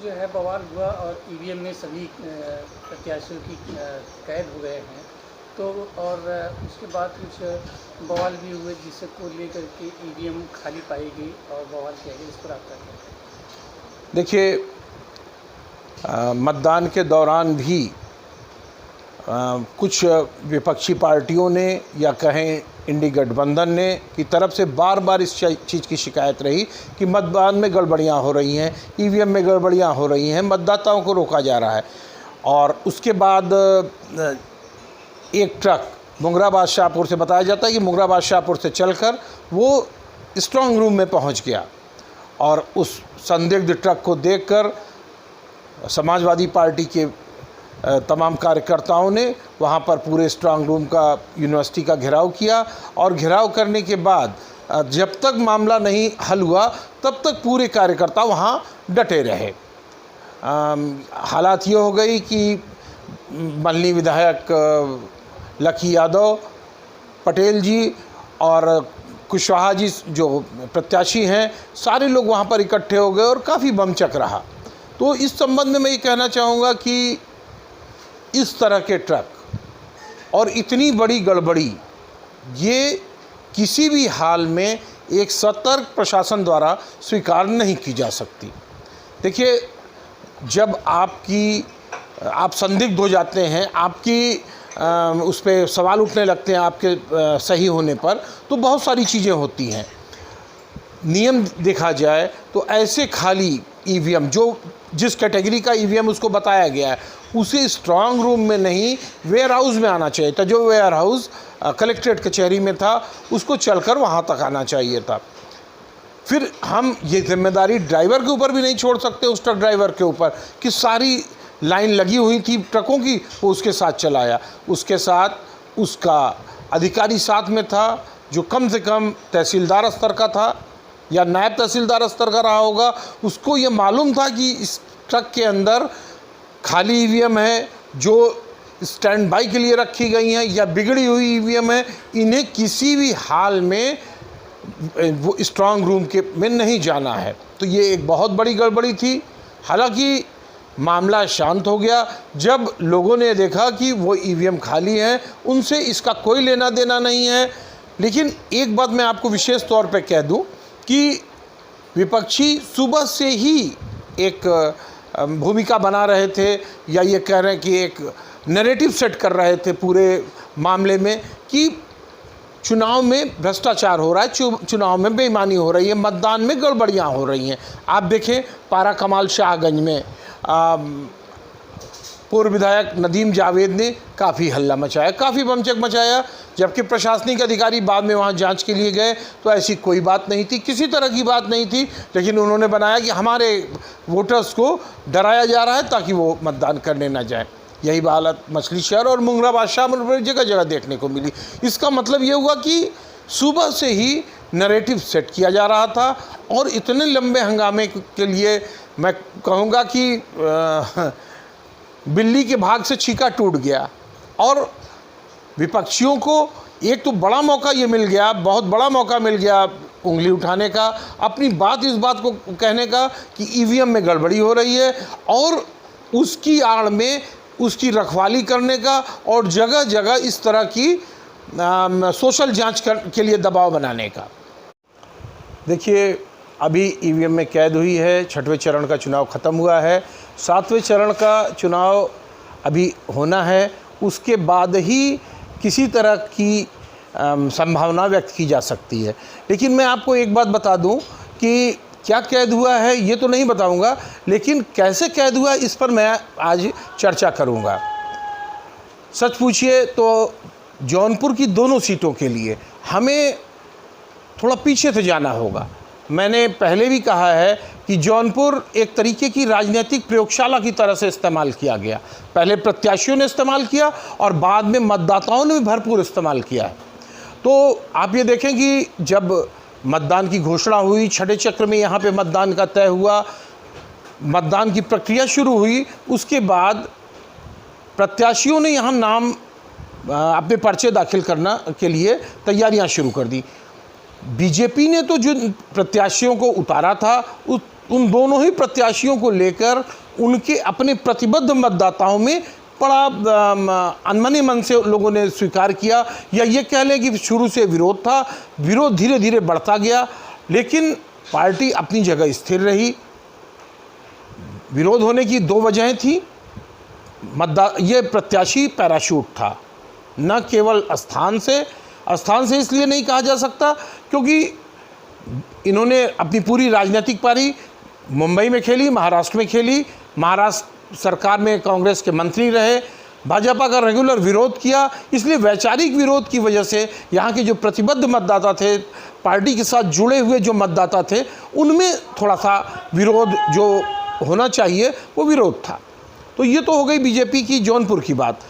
जो है बवाल हुआ और ईवीएम में सभी प्रत्याशियों की कैद हो गए हैं, तो और उसके बाद कुछ बवाल भी हुए जिसको लेकर के ईवीएम खाली पाई गई और बवाल किया गया। इस पर आपका क्या कहना है? देखिए, मतदान के दौरान भी कुछ विपक्षी पार्टियों ने या कहें इंडी गठबंधन ने की तरफ से बार बार इस चीज़ की शिकायत रही कि मतदान में गड़बड़ियां हो रही हैं, ईवीएम में गड़बड़ियां हो रही हैं, मतदाताओं को रोका जा रहा है। और उसके बाद एक ट्रक मुंगराबाद शाहपुर से, बताया जाता है कि मुंगराबाद शाहपुर से चलकर वो स्ट्रांग रूम में पहुंच गया और उस संदिग्ध ट्रक को देखकर समाजवादी पार्टी के तमाम कार्यकर्ताओं ने वहाँ पर पूरे स्ट्रांग रूम का, यूनिवर्सिटी का घेराव किया और घेराव करने के बाद जब तक मामला नहीं हल हुआ तब तक पूरे कार्यकर्ता वहाँ डटे रहे। हालात ये हो गई कि मल्हनी विधायक लकी यादव, पटेल जी और कुशवाहा जी जो प्रत्याशी हैं, सारे लोग वहाँ पर इकट्ठे हो गए और काफ़ी बमचक रहा। तो इस संबंध में मैं ये कहना चाहूँगा कि इस तरह के ट्रक और इतनी बड़ी गड़बड़ी ये किसी भी हाल में एक सतर्क प्रशासन द्वारा स्वीकार नहीं की जा सकती। देखिए, जब आप संदिग्ध हो जाते हैं, आपकी उस पर सवाल उठने लगते हैं आपके सही होने पर, तो बहुत सारी चीज़ें होती हैं। नियम देखा जाए तो ऐसे खाली ईवीएम, जो जिस कैटेगरी का ईवीएम उसको बताया गया है, उसे स्ट्रांग रूम में नहीं वेयर हाउस में आना चाहिए था। जो वेयर हाउस कलेक्ट्रेट कचहरी में था उसको चलकर वहाँ तक आना चाहिए था। फिर हम ये जिम्मेदारी ड्राइवर के ऊपर भी नहीं छोड़ सकते, उस ट्रक ड्राइवर के ऊपर कि सारी लाइन लगी हुई थी ट्रकों की, वो उसके साथ चलाया। उसके साथ उसका अधिकारी साथ में था जो कम से कम तहसीलदार स्तर का था या नायब तहसीलदार स्तर का रहा होगा। उसको ये मालूम था कि इस ट्रक के अंदर खाली ईवीएम है जो स्टैंड बाई के लिए रखी गई हैं या बिगड़ी हुई ईवीएम है, इन्हें किसी भी हाल में वो स्ट्रांग रूम के में नहीं जाना है। तो ये एक बहुत बड़ी गड़बड़ी थी। हालांकि मामला शांत हो गया जब लोगों ने देखा कि वो ईवीएम खाली हैं, उनसे इसका कोई लेना देना नहीं है। लेकिन एक बात मैं आपको विशेष तौर पे कह दूं कि विपक्षी सुबह से ही एक भूमिका बना रहे थे या ये कह रहे हैं कि एक नैरेटिव सेट कर रहे थे पूरे मामले में कि चुनाव में भ्रष्टाचार हो रहा है, चुनाव में बेईमानी हो रही है, मतदान में गड़बड़ियां हो रही हैं। आप देखें, पारा कमाल शाहगंज में पूर्व विधायक नदीम जावेद ने काफ़ी हल्ला मचाया, काफ़ी बमचक मचाया, जबकि प्रशासनिक अधिकारी बाद में वहाँ जांच के लिए गए तो ऐसी कोई बात नहीं थी, किसी तरह की बात नहीं थी। लेकिन उन्होंने बनाया कि हमारे वोटर्स को डराया जा रहा है ताकि वो मतदान करने ना जाए। यही हालत मछली शहर और मुंगराबाद शाहपुर जगह जगह देखने को मिली। इसका मतलब ये हुआ कि सुबह से ही नैरेटिव सेट किया जा रहा था और इतने लंबे हंगामे के लिए मैं कहूँगा कि बिल्ली के भाग से छीका टूट गया और विपक्षियों को एक तो बड़ा मौका ये मिल गया, बहुत बड़ा मौका मिल गया उंगली उठाने का, अपनी बात इस बात को कहने का कि ईवीएम में गड़बड़ी हो रही है और उसकी आड़ में उसकी रखवाली करने का और जगह जगह इस तरह की सोशल जांच के लिए दबाव बनाने का। देखिए, अभी ईवीएम में कैद हुई है, 6वें चरण का चुनाव ख़त्म हुआ है, 7वें चरण का चुनाव अभी होना है। उसके बाद ही किसी तरह की संभावना व्यक्त की जा सकती है। लेकिन मैं आपको एक बात बता दूं कि क्या कैद हुआ है ये तो नहीं बताऊंगा, लेकिन कैसे कैद हुआ इस पर मैं आज चर्चा करूंगा। सच पूछिए तो जौनपुर की दोनों सीटों के लिए हमें थोड़ा पीछे से जाना होगा। मैंने पहले भी कहा है कि जौनपुर एक तरीके की राजनीतिक प्रयोगशाला की तरह से इस्तेमाल किया गया। पहले प्रत्याशियों ने इस्तेमाल किया और बाद में मतदाताओं ने भी भरपूर इस्तेमाल किया है। तो आप ये देखें कि जब मतदान की घोषणा हुई, 6ठे चक्र में यहाँ पे मतदान का तय हुआ, मतदान की प्रक्रिया शुरू हुई, उसके बाद प्रत्याशियों ने यहाँ नाम अपने पर्चे दाखिल करना के लिए तैयारियाँ शुरू कर दी। बीजेपी ने तो जो प्रत्याशियों को उतारा था, उस उन दोनों ही प्रत्याशियों को लेकर उनके अपने प्रतिबद्ध मतदाताओं में बड़ा अनमने मन से लोगों ने स्वीकार किया, या ये कह लें कि शुरू से विरोध था। विरोध धीरे धीरे बढ़ता गया, लेकिन पार्टी अपनी जगह स्थिर रही। विरोध होने की दो वजहें थी। ये प्रत्याशी पैराशूट था, न केवल स्थान से इसलिए नहीं कहा जा सकता क्योंकि इन्होंने अपनी पूरी राजनीतिक पारी मुंबई में खेली, महाराष्ट्र में खेली, महाराष्ट्र सरकार में कांग्रेस के मंत्री रहे, भाजपा का रेगुलर विरोध किया। इसलिए वैचारिक विरोध की वजह से यहाँ के जो प्रतिबद्ध मतदाता थे, पार्टी के साथ जुड़े हुए जो मतदाता थे, उनमें थोड़ा सा विरोध जो होना चाहिए वो विरोध था। तो ये तो हो गई बीजेपी की जौनपुर की बात।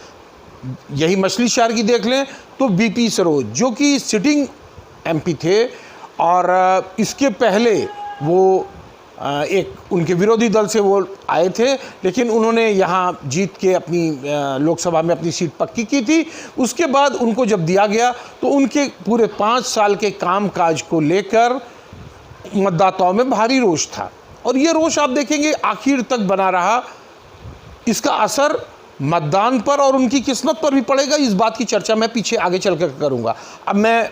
यही मछली शहर की देख लें तो बीपी सरोज जो कि सिटिंग एमपी थे, और इसके पहले वो एक उनके विरोधी दल से वो आए थे, लेकिन उन्होंने यहाँ जीत के अपनी लोकसभा में अपनी सीट पक्की की थी। उसके बाद उनको जब दिया गया तो उनके पूरे 5 साल के कामकाज को लेकर मतदाताओं में भारी रोष था, और ये रोष आप देखेंगे आखिर तक बना रहा। इसका असर मतदान पर और उनकी किस्मत पर भी पड़ेगा। इस बात की चर्चा मैं पीछे आगे चलकर करूँगा। अब मैं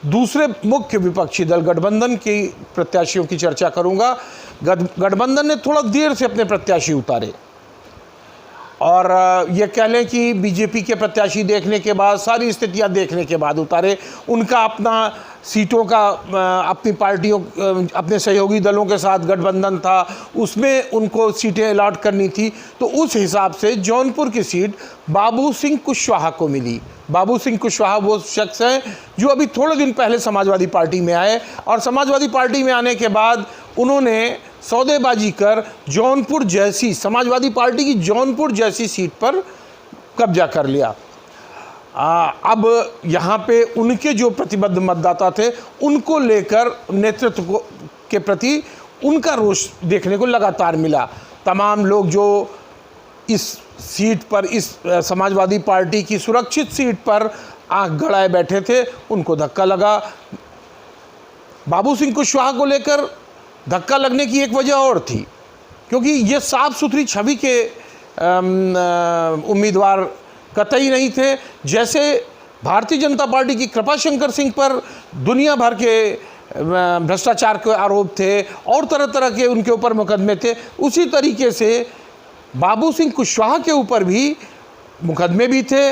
दूसरे मुख्य विपक्षी दल गठबंधन की प्रत्याशियों की चर्चा करूंगा। गठबंधन ने थोड़ा देर से अपने प्रत्याशी उतारे, और ये कह लें कि बीजेपी के प्रत्याशी देखने के बाद, सारी स्थितियां देखने के बाद उतारे। उनका अपना सीटों का अपनी पार्टियों, अपने सहयोगी दलों के साथ गठबंधन था, उसमें उनको सीटें अलॉट करनी थी। तो उस हिसाब से जौनपुर की सीट बाबू सिंह कुशवाहा को मिली। बाबू सिंह कुशवाहा वो शख्स हैं जो अभी थोड़े दिन पहले समाजवादी पार्टी में आए, और समाजवादी पार्टी में आने के बाद उन्होंने सौदेबाजी कर जौनपुर जैसी, समाजवादी पार्टी की जौनपुर जैसी सीट पर कब्जा कर लिया। अब यहाँ पे उनके जो प्रतिबद्ध मतदाता थे, उनको लेकर नेतृत्व के प्रति उनका रोष देखने को लगातार मिला। तमाम लोग जो इस सीट पर, इस समाजवादी पार्टी की सुरक्षित सीट पर आंख गड़ाए बैठे थे, उनको धक्का लगा। बाबू सिंह कुशवाहा को लेकर धक्का लगने की एक वजह और थी, क्योंकि ये साफ सुथरी छवि के उम्मीदवार कतई नहीं थे। जैसे भारतीय जनता पार्टी की कृपाशंकर सिंह पर दुनिया भर के भ्रष्टाचार के आरोप थे और तरह तरह के उनके ऊपर मुकदमे थे, उसी तरीके से बाबू सिंह कुशवाहा के ऊपर भी मुकदमे भी थे।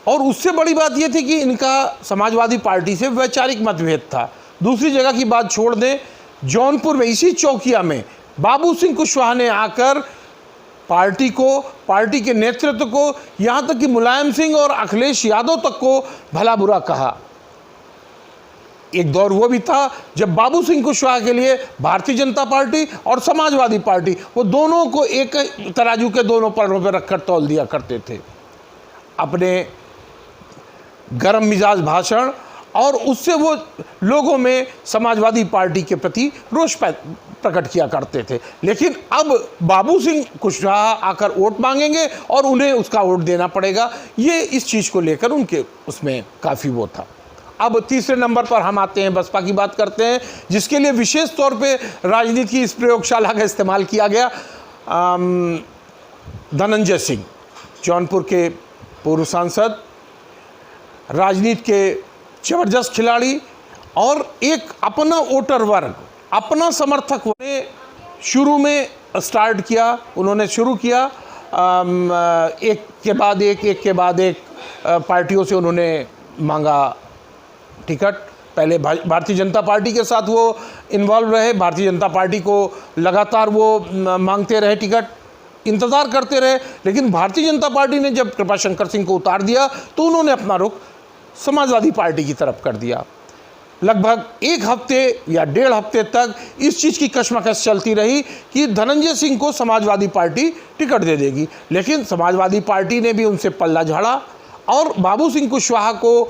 और उससे बड़ी बात यह थी कि इनका समाजवादी पार्टी से वैचारिक मतभेद था। दूसरी जगह की बात छोड़ दें, जौनपुर में इसी चौकिया में बाबू सिंह कुशवाहा ने आकर पार्टी को, पार्टी के नेतृत्व को, यहाँ तक कि मुलायम सिंह और अखिलेश यादव तक को भला बुरा कहा। एक दौर वो भी था जब बाबू सिंह कुशवाहा के लिए भारतीय जनता पार्टी और समाजवादी पार्टी, वो दोनों को एक तराजू के दोनों पलड़ों पर रखकर तौल दिया करते थे। अपने गरम मिजाज भाषण और उससे वो लोगों में समाजवादी पार्टी के प्रति रोष प्रकट किया करते थे। लेकिन अब बाबू सिंह कुशवाहा आकर वोट मांगेंगे और उन्हें उसका वोट देना पड़ेगा, ये इस चीज़ को लेकर उनके उसमें काफ़ी वो था। अब तीसरे नंबर पर हम आते हैं, बसपा की बात करते हैं, जिसके लिए विशेष तौर पे राजनीति की इस प्रयोगशाला का इस्तेमाल किया गया। धनंजय सिंह, जौनपुर के पूर्व सांसद, राजनीति के जबरदस्त खिलाड़ी, और एक अपना वोटर वर्ग, अपना समर्थक उन्हें शुरू में स्टार्ट किया, उन्होंने शुरू किया। एक के बाद एक पार्टियों से उन्होंने मांगा टिकट। पहले भारतीय जनता पार्टी के साथ वो इन्वॉल्व रहे, भारतीय जनता पार्टी को लगातार वो मांगते रहे टिकट, इंतज़ार करते रहे। लेकिन भारतीय जनता पार्टी ने जब कृपाशंकर सिंह को उतार दिया तो उन्होंने अपना रुख समाजवादी पार्टी की तरफ कर दिया। लगभग 1 हफ्ते या 1.5 हफ्ते तक इस चीज़ की कशमकश चलती रही कि धनंजय सिंह को समाजवादी पार्टी टिकट दे देगी, लेकिन समाजवादी पार्टी ने भी उनसे पल्ला झाड़ा और बाबू सिंह कुशवाहा को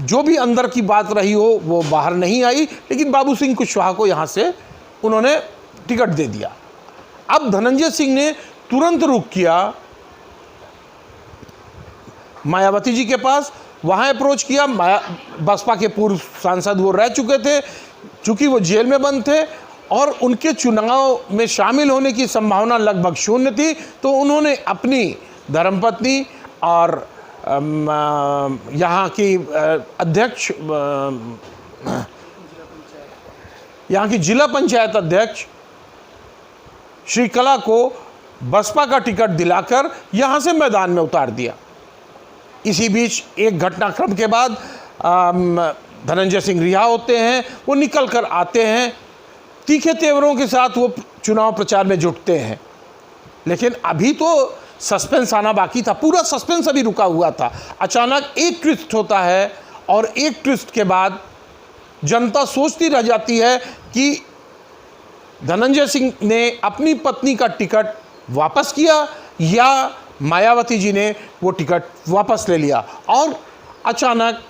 जो भी अंदर की बात रही हो वो बाहर नहीं आई, लेकिन बाबू सिंह कुशवाहा को यहाँ से उन्होंने टिकट दे दिया। अब धनंजय सिंह ने तुरंत रुख किया मायावती जी के पास, वहाँ अप्रोच किया। बसपा के पूर्व सांसद वो रह चुके थे, चूँकि वो जेल में बंद थे, और उनके चुनाव में शामिल होने की संभावना लगभग शून्य थी, तो उन्होंने अपनी धर्मपत्नी और यहाँ की अध्यक्ष, यहाँ की जिला पंचायत अध्यक्ष श्रीकला को बसपा का टिकट दिलाकर यहाँ से मैदान में उतार दिया। इसी बीच एक घटनाक्रम के बाद धनंजय सिंह रिहा होते हैं, वो निकल कर आते हैं, तीखे तेवरों के साथ वो चुनाव प्रचार में जुटते हैं। लेकिन अभी तो सस्पेंस आना बाकी था, पूरा सस्पेंस अभी रुका हुआ था। अचानक एक ट्विस्ट होता है और एक ट्विस्ट के बाद जनता सोचती रह जाती है कि धनंजय सिंह ने अपनी पत्नी का टिकट वापस किया या मायावती जी ने वो टिकट वापस ले लिया, और अचानक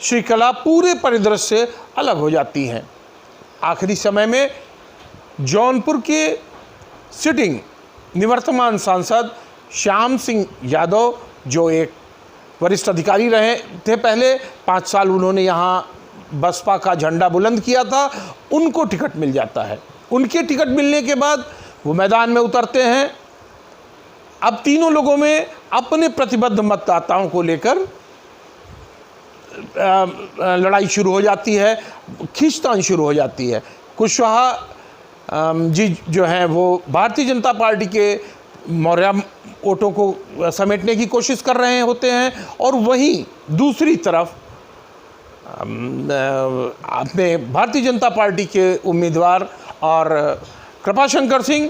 श्रीकला पूरे परिदृश्य से अलग हो जाती हैं। आखिरी समय में जौनपुर के सिटिंग निवर्तमान सांसद श्याम सिंह यादव, जो एक वरिष्ठ अधिकारी रहे थे पहले, 5 साल उन्होंने यहाँ बसपा का झंडा बुलंद किया था, उनको टिकट मिल जाता है। उनके टिकट मिलने के बाद वो मैदान में उतरते हैं। अब तीनों लोगों में अपने प्रतिबद्ध मतदाताओं को लेकर लड़ाई शुरू हो जाती है, खींचतान शुरू हो जाती है। कुशवाहा जी जो हैं वो भारतीय जनता पार्टी के मौर्या वोटों को समेटने की कोशिश कर रहे होते हैं, और वहीं दूसरी तरफ अपने भारतीय जनता पार्टी के उम्मीदवार और कृपाशंकर सिंह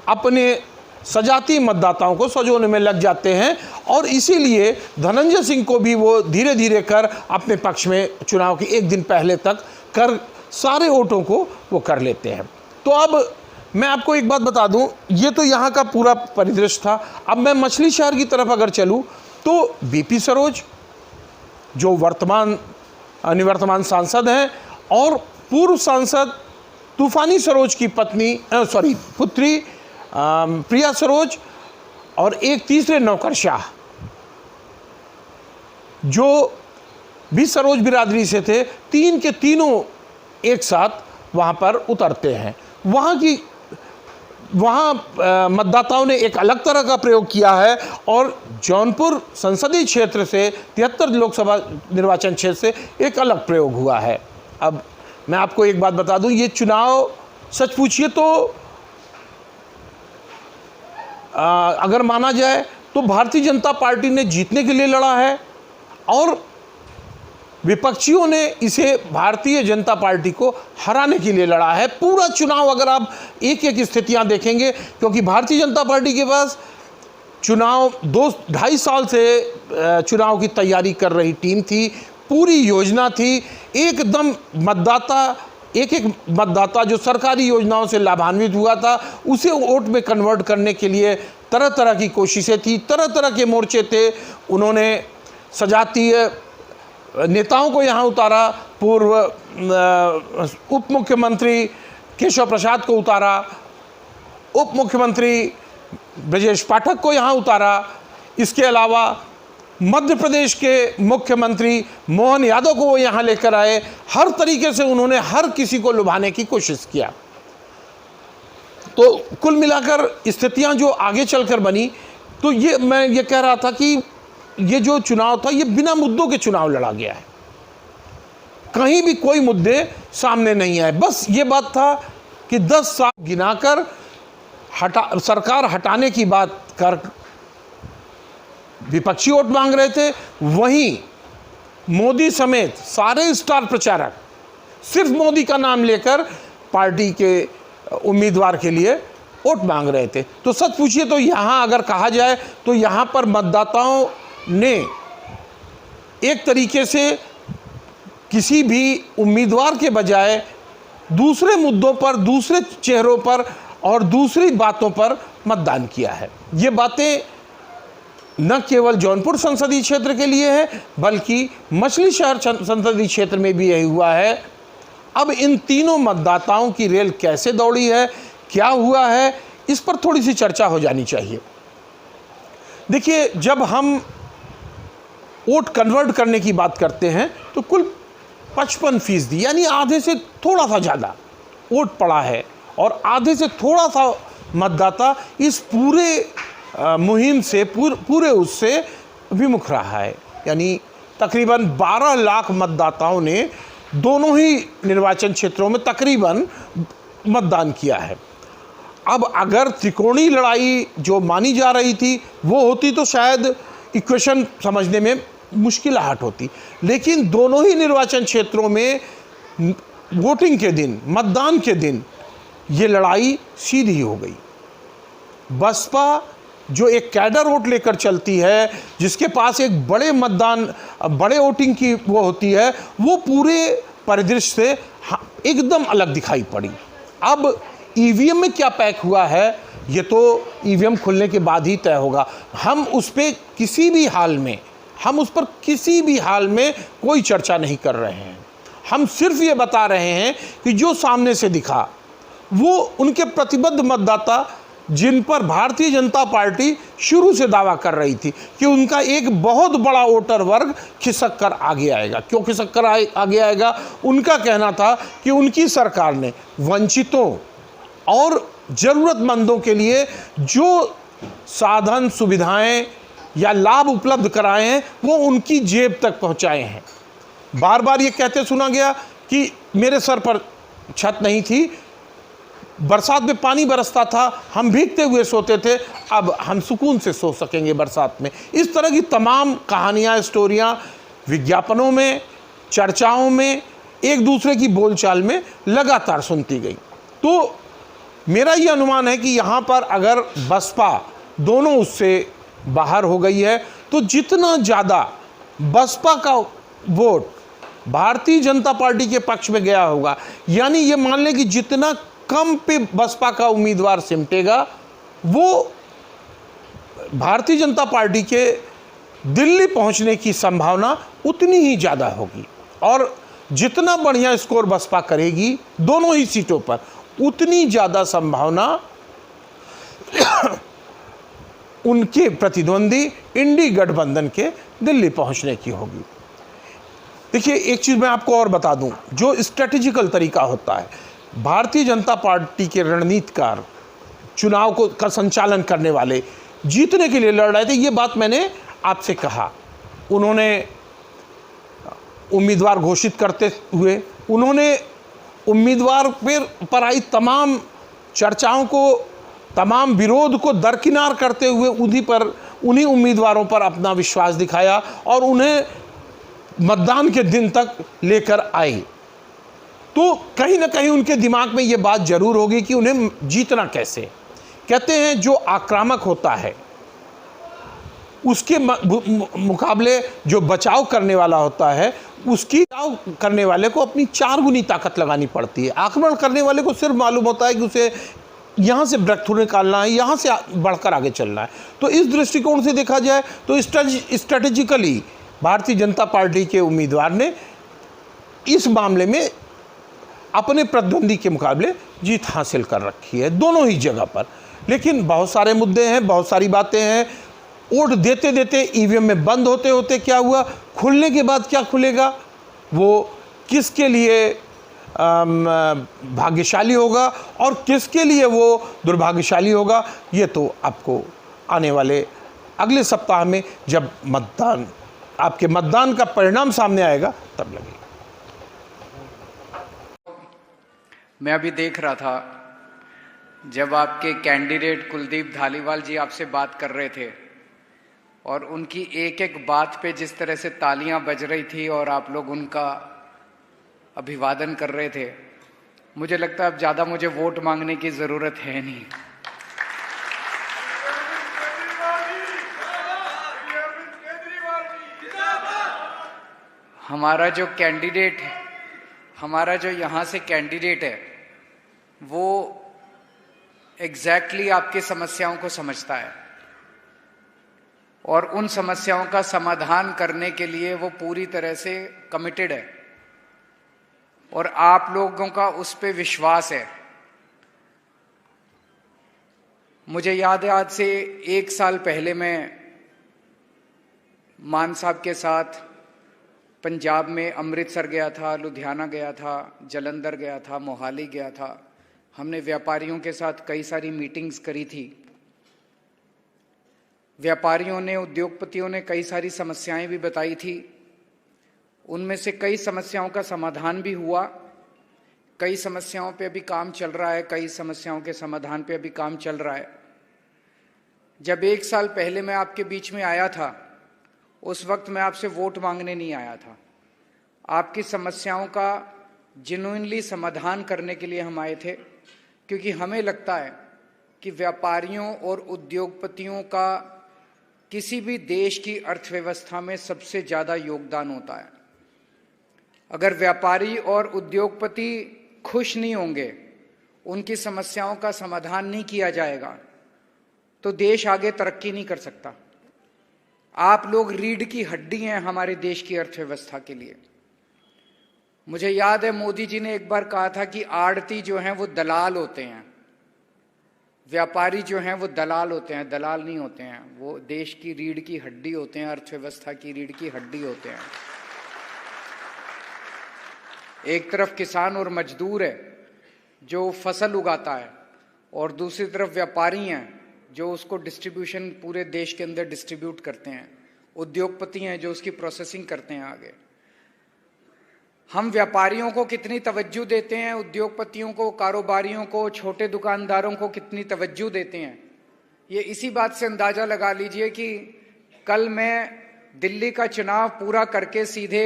अपने सजाती मतदाताओं को सजोने में लग जाते हैं, और इसीलिए धनंजय सिंह को भी वो धीरे धीरे कर अपने पक्ष में चुनाव के एक दिन पहले तक कर सारे वोटों को वो कर लेते हैं। तो अब मैं आपको एक बात बता दूं, ये तो यहाँ का पूरा परिदृश्य था। अब मैं मछली शहर की तरफ अगर चलूँ तो बीपी सरोज जो निवर्तमान सांसद हैं और पूर्व सांसद तूफानी सरोज की पुत्री प्रिया सरोज, और एक तीसरे नौकरशाह जो भी सरोज बिरादरी से थे, तीन के तीनों एक साथ वहाँ पर उतरते हैं। वहाँ मतदाताओं ने एक अलग तरह का प्रयोग किया है, और जौनपुर संसदीय क्षेत्र से 73 लोकसभा निर्वाचन क्षेत्र से एक अलग प्रयोग हुआ है। अब मैं आपको एक बात बता दूं, ये चुनाव सच पूछिए तो अगर माना जाए तो भारतीय जनता पार्टी ने जीतने के लिए लड़ा है, और विपक्षियों ने इसे भारतीय जनता पार्टी को हराने के लिए लड़ा है। पूरा चुनाव अगर आप एक एक स्थितियां देखेंगे, क्योंकि भारतीय जनता पार्टी के पास चुनाव 2-2.5 साल से चुनाव की तैयारी कर रही टीम थी, पूरी योजना थी, एकदम एक एक मतदाता जो सरकारी योजनाओं से लाभान्वित हुआ था उसे वोट में कन्वर्ट करने के लिए तरह तरह की कोशिशें थी, तरह तरह के मोर्चे थे। उन्होंने सजातीय नेताओं को यहाँ उतारा, पूर्व उप मुख्यमंत्री केशव प्रसाद को उतारा, उप मुख्यमंत्री ब्रजेश पाठक को यहाँ उतारा, इसके अलावा मध्य प्रदेश के मुख्यमंत्री मोहन यादव को वो यहाँ लेकर आए। हर तरीके से उन्होंने हर किसी को लुभाने की कोशिश किया। तो कुल मिलाकर स्थितियाँ जो आगे चलकर बनी, तो मैं ये कह रहा था कि ये जो चुनाव था ये बिना मुद्दों के चुनाव लड़ा गया है, कहीं भी कोई मुद्दे सामने नहीं आए। बस ये बात था कि 10 साल गिनाकर सरकार हटाने की बात कर विपक्षी वोट मांग रहे थे, वहीं मोदी समेत सारे स्टार प्रचारक सिर्फ मोदी का नाम लेकर पार्टी के उम्मीदवार के लिए वोट मांग रहे थे। तो सच पूछिए तो यहाँ अगर कहा जाए तो यहाँ पर मतदाताओं ने एक तरीके से किसी भी उम्मीदवार के बजाय दूसरे मुद्दों पर, दूसरे चेहरों पर और दूसरी बातों पर मतदान किया है। ये बातें न केवल जौनपुर संसदीय क्षेत्र के लिए है, बल्कि मछली शहर संसदीय क्षेत्र में भी यही हुआ है। अब इन तीनों मतदाताओं की रेल कैसे दौड़ी है, क्या हुआ है, इस पर थोड़ी सी चर्चा हो जानी चाहिए। देखिए, जब हम वोट कन्वर्ट करने की बात करते हैं तो कुल 55% यानी आधे से थोड़ा सा ज़्यादा वोट पड़ा है और आधे से थोड़ा सा मतदाता इस पूरे मुहिम से पूरे उससे विमुख रहा है। यानी तकरीबन 12 लाख मतदाताओं ने दोनों ही निर्वाचन क्षेत्रों में तकरीबन मतदान किया है। अब अगर त्रिकोणीय लड़ाई जो मानी जा रही थी वो होती तो शायद इक्वेशन समझने में मुश्किलाहट होती, लेकिन दोनों ही निर्वाचन क्षेत्रों में वोटिंग के दिन, मतदान के दिन ये लड़ाई सीधी हो गई। बसपा जो एक कैडर वोट लेकर चलती है, जिसके पास एक बड़े वोटिंग की वो होती है, वो पूरे परिदृश्य से एकदम अलग दिखाई पड़ी। अब ईवीएम में क्या पैक हुआ है ये तो ईवीएम खुलने के बाद ही तय होगा। हम उस पर किसी भी हाल में कोई चर्चा नहीं कर रहे हैं। हम सिर्फ ये बता रहे हैं कि जो सामने से दिखा वो उनके प्रतिबद्ध मतदाता, जिन पर भारतीय जनता पार्टी शुरू से दावा कर रही थी कि उनका एक बहुत बड़ा वोटर वर्ग खिसक कर आगे आएगा। क्यों खिसक कर आगे आएगा? उनका कहना था कि उनकी सरकार ने वंचितों और ज़रूरतमंदों के लिए जो साधन, सुविधाएं या लाभ उपलब्ध कराए हैं वो उनकी जेब तक पहुंचाए हैं। बार बार ये कहते सुना गया कि मेरे सर पर छत नहीं थी, बरसात में पानी बरसता था, हम भीगते हुए सोते थे, अब हम सुकून से सो सकेंगे बरसात में। इस तरह की तमाम कहानियाँ, स्टोरियाँ विज्ञापनों में, चर्चाओं में, एक दूसरे की बोलचाल में लगातार सुनती गई। तो मेरा ये अनुमान है कि यहाँ पर अगर बसपा दोनों उससे बाहर हो गई है तो जितना ज़्यादा बसपा का वोट भारतीय जनता पार्टी के पक्ष में गया होगा, यानी ये मान लें कि जितना कम पे बसपा का उम्मीदवार सिमटेगा वो भारतीय जनता पार्टी के दिल्ली पहुंचने की संभावना उतनी ही ज़्यादा होगी। और जितना बढ़िया स्कोर बसपा करेगी दोनों ही सीटों पर, उतनी ज़्यादा संभावना उनके प्रतिद्वंदी इंडी गठबंधन के दिल्ली पहुंचने की होगी। देखिए, एक चीज़ मैं आपको और बता दूं, जो स्ट्रेटेजिकल तरीका होता है, भारतीय जनता पार्टी के रणनीतिकार चुनाव का संचालन करने वाले जीतने के लिए लड़ रहे थे। ये बात मैंने आपसे कहा। उन्होंने उम्मीदवार घोषित करते हुए उन्होंने उम्मीदवार पर आई तमाम चर्चाओं को, तमाम विरोध को दरकिनार करते हुए उन्हीं उम्मीदवारों पर अपना विश्वास दिखाया और उन्हें मतदान के दिन तक लेकर आए। तो कहीं ना कहीं उनके दिमाग में ये बात जरूर होगी कि उन्हें जीतना कैसे। कहते हैं जो आक्रामक होता है उसके मुकाबले जो बचाव करने वाला होता है, उसकी बचाव करने वाले को अपनी 4 गुनी ताकत लगानी पड़ती है। आक्रमण करने वाले को सिर्फ मालूम होता है कि उसे यहाँ से ब्रेक थ्रू निकालना है, यहाँ से बढ़कर आगे चलना है। तो इस दृष्टिकोण से देखा जाए तो स्ट्रेटेजिकली भारतीय जनता पार्टी के उम्मीदवार ने इस मामले में अपने प्रतिद्वंदी के मुकाबले जीत हासिल कर रखी है दोनों ही जगह पर। लेकिन बहुत सारे मुद्दे हैं, बहुत सारी बातें हैं। वोट देते देते ईवीएम में बंद होते होते क्या हुआ, खुलने के बाद क्या खुलेगा, वो किसके लिए भाग्यशाली होगा और किसके लिए वो दुर्भाग्यशाली होगा, ये तो आपको आने वाले अगले सप्ताह में जब आपके मतदान का परिणाम सामने आएगा तब लगेगा। मैं अभी देख रहा था जब आपके कैंडिडेट कुलदीप धालीवाल जी आपसे बात कर रहे थे और उनकी एक एक बात पे जिस तरह से तालियां बज रही थी और आप लोग उनका अभिवादन कर रहे थे, मुझे लगता है अब ज़्यादा मुझे वोट मांगने की ज़रूरत है नहीं। हमारा जो कैंडिडेट है, हमारा जो यहाँ से कैंडिडेट है, वो एग्जैक्टली आपकी समस्याओं को समझता है और उन समस्याओं का समाधान करने के लिए वो पूरी तरह से कमिटेड है और आप लोगों का उस पे विश्वास है। मुझे याद है आज से 1 साल पहले मैं मान साहब के साथ पंजाब में अमृतसर गया था, लुधियाना गया था, जलंधर गया था, मोहाली गया था। हमने व्यापारियों के साथ कई सारी मीटिंग्स करी थी। व्यापारियों ने, उद्योगपतियों ने कई सारी समस्याएं भी बताई थी। उनमें से कई समस्याओं का समाधान भी हुआ, कई समस्याओं पे अभी काम चल रहा है, कई समस्याओं के समाधान पे अभी काम चल रहा है। जब 1 साल पहले मैं आपके बीच में आया था, उस वक्त मैं आपसे वोट मांगने नहीं आया था। आपकी समस्याओं का जेन्युइनली समाधान करने के लिए हम आए थे, क्योंकि हमें लगता है कि व्यापारियों और उद्योगपतियों का किसी भी देश की अर्थव्यवस्था में सबसे ज़्यादा योगदान होता है। अगर व्यापारी और उद्योगपति खुश नहीं होंगे, उनकी समस्याओं का समाधान नहीं किया जाएगा, तो देश आगे तरक्की नहीं कर सकता। आप लोग रीढ़ की हड्डी हैं हमारे देश की अर्थव्यवस्था के लिए। मुझे याद है मोदी जी ने एक बार कहा था कि आड़ती जो हैं वो दलाल होते हैं, व्यापारी जो हैं वो दलाल होते हैं, दलाल नहीं होते हैं। वो देश की रीढ़ की हड्डी होते हैं, अर्थव्यवस्था की रीढ़ की हड्डी होते हैं। एक तरफ किसान और मजदूर है जो फसल उगाता है, और दूसरी तरफ व्यापारी हैं जो उसको डिस्ट्रीब्यूशन पूरे देश के अंदर डिस्ट्रीब्यूट करते हैं, उद्योगपति हैं जो उसकी प्रोसेसिंग करते हैं आगे। हम व्यापारियों को कितनी तवज्जो देते हैं, उद्योगपतियों को, कारोबारियों को, छोटे दुकानदारों को कितनी तवज्जो देते हैं, ये इसी बात से अंदाजा लगा लीजिए कि कल मैं दिल्ली का चुनाव पूरा करके सीधे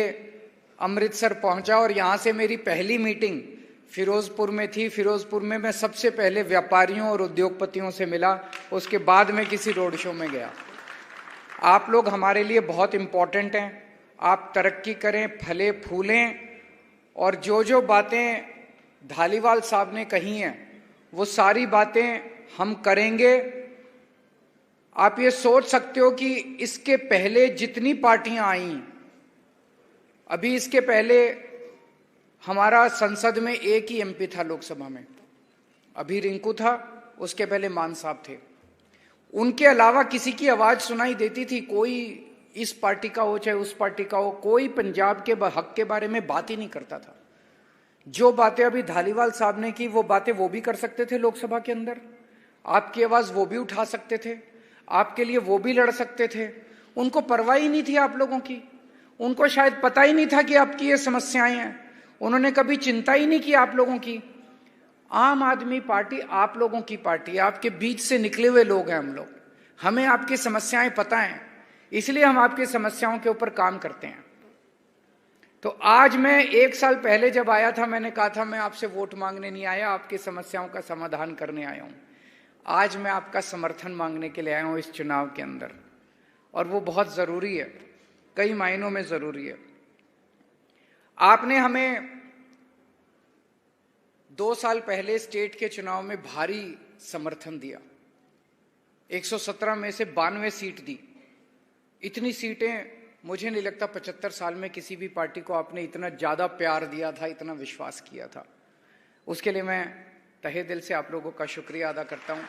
अमृतसर पहुंचा और यहाँ से मेरी पहली मीटिंग फिरोजपुर में थी। फिरोजपुर में मैं सबसे पहले व्यापारियों और उद्योगपतियों से मिला, उसके बाद मैं किसी रोड शो में गया। आप लोग हमारे लिए बहुत इम्पोर्टेंट हैं। आप तरक्की करें, फले फूलें, और जो जो बातें धालीवाल साहब ने कही हैं वो सारी बातें हम करेंगे। आप ये सोच सकते हो कि इसके पहले जितनी पार्टियां आई, अभी इसके पहले हमारा संसद में एक ही एमपी था लोकसभा में, अभी रिंकू था, उसके पहले मान साहब थे। उनके अलावा किसी की आवाज सुनाई देती थी? कोई इस पार्टी का हो चाहे उस पार्टी का हो, कोई पंजाब के हक के बारे में बात ही नहीं करता था। जो बातें अभी धालीवाल साहब ने की, वो बातें वो भी कर सकते थे लोकसभा के अंदर। आपकी आवाज वो भी उठा सकते थे, आपके लिए वो भी लड़ सकते थे। उनको परवाह ही नहीं थी आप लोगों की। उनको शायद पता ही नहीं था कि आपकी ये समस्याएं हैं। उन्होंने कभी चिंता ही नहीं की आप लोगों की। आम आदमी पार्टी आप लोगों की पार्टी है, आपके बीच से निकले हुए लोग हैं हम लोग। हमें आपकी समस्याएं पता हैं, इसलिए हम आपकी समस्याओं के ऊपर काम करते हैं। तो आज मैं 1 साल पहले जब आया था, मैंने कहा था मैं आपसे वोट मांगने नहीं आया, आपकी समस्याओं का समाधान करने आया हूं। आज मैं आपका समर्थन मांगने के लिए आया हूं इस चुनाव के अंदर, और वो बहुत जरूरी है, कई मायनों में जरूरी है। आपने हमें 2 साल पहले स्टेट के चुनाव में भारी समर्थन दिया, 117 में से 92 सीट दी। इतनी सीटें मुझे नहीं लगता 75 साल में किसी भी पार्टी को आपने इतना ज्यादा प्यार दिया था, इतना विश्वास किया था। उसके लिए मैं तहे दिल से आप लोगों का शुक्रिया अदा करता हूं।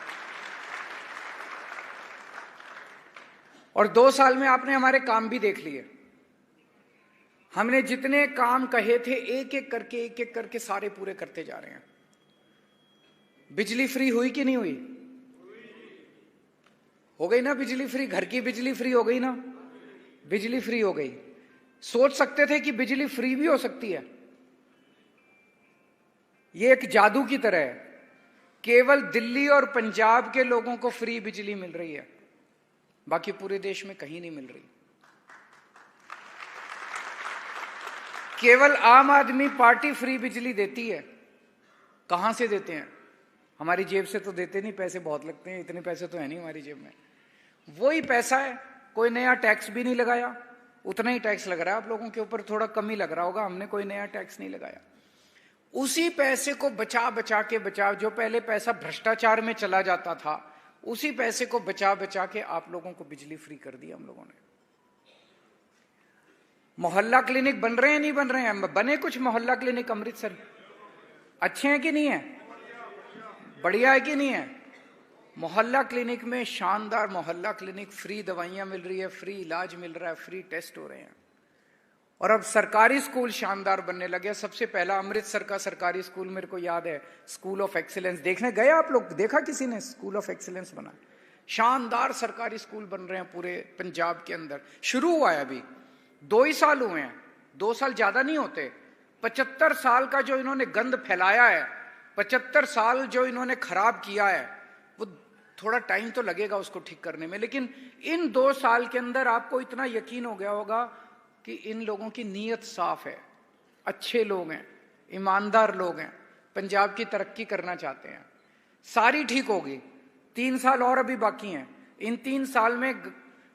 और 2 साल में आपने हमारे काम भी देख लिए। हमने जितने काम कहे थे एक एक करके सारे पूरे करते जा रहे हैं। बिजली फ्री हुई कि नहीं हुई? हो गई ना बिजली फ्री, घर की बिजली फ्री हो गई ना, बिजली फ्री हो गई। सोच सकते थे कि बिजली फ्री भी हो सकती है? ये एक जादू की तरह है। केवल दिल्ली और पंजाब के लोगों को फ्री बिजली मिल रही है, बाकी पूरे देश में कहीं नहीं मिल रही। केवल आम आदमी पार्टी फ्री बिजली देती है। कहां से देते हैं? हमारी जेब से तो देते नहीं, पैसे बहुत लगते हैं, इतने पैसे तो है नहीं हमारी जेब में। वही पैसा है, कोई नया टैक्स भी नहीं लगाया, उतना ही टैक्स लग रहा है आप लोगों के ऊपर, थोड़ा कम ही लग रहा होगा, हमने कोई नया टैक्स नहीं लगाया। उसी पैसे को बचा के जो पहले पैसा भ्रष्टाचार में चला जाता था, उसी पैसे को बचा के आप लोगों को बिजली फ्री कर दी हम लोगों ने। मोहल्ला क्लिनिक बन रहे हैं नहीं बन रहे हैं? बने कुछ मोहल्ला क्लिनिक अमृतसर, अच्छे हैं कि नहीं है? बढ़िया है कि नहीं है? मोहल्ला क्लिनिक में शानदार मोहल्ला क्लिनिक, फ्री दवाइयां मिल रही है, फ्री इलाज मिल रहा है, फ्री टेस्ट हो रहे हैं। और अब सरकारी स्कूल शानदार बनने लगे। सबसे पहला अमृतसर का सरकारी स्कूल मेरे को याद है, स्कूल ऑफ एक्सीलेंस। देखने गए आप लोग? देखा किसी ने स्कूल ऑफ एक्सीलेंस बना? शानदार सरकारी स्कूल बन रहे हैं पूरे पंजाब के अंदर। शुरू हुआ है अभी, 2 ही साल हुए हैं, 2 साल ज्यादा नहीं होते। 75 साल का जो इन्होंने गंद फैलाया है, 75 साल जो इन्होंने खराब किया है, वो थोड़ा टाइम तो लगेगा उसको ठीक करने में, लेकिन इन 2 साल के अंदर आपको इतना यकीन हो गया होगा कि इन लोगों की नीयत साफ है, अच्छे लोग हैं, ईमानदार लोग हैं, पंजाब की तरक्की करना चाहते हैं। सारी ठीक होगी। 3 साल और अभी बाकी हैं। इन 3 साल में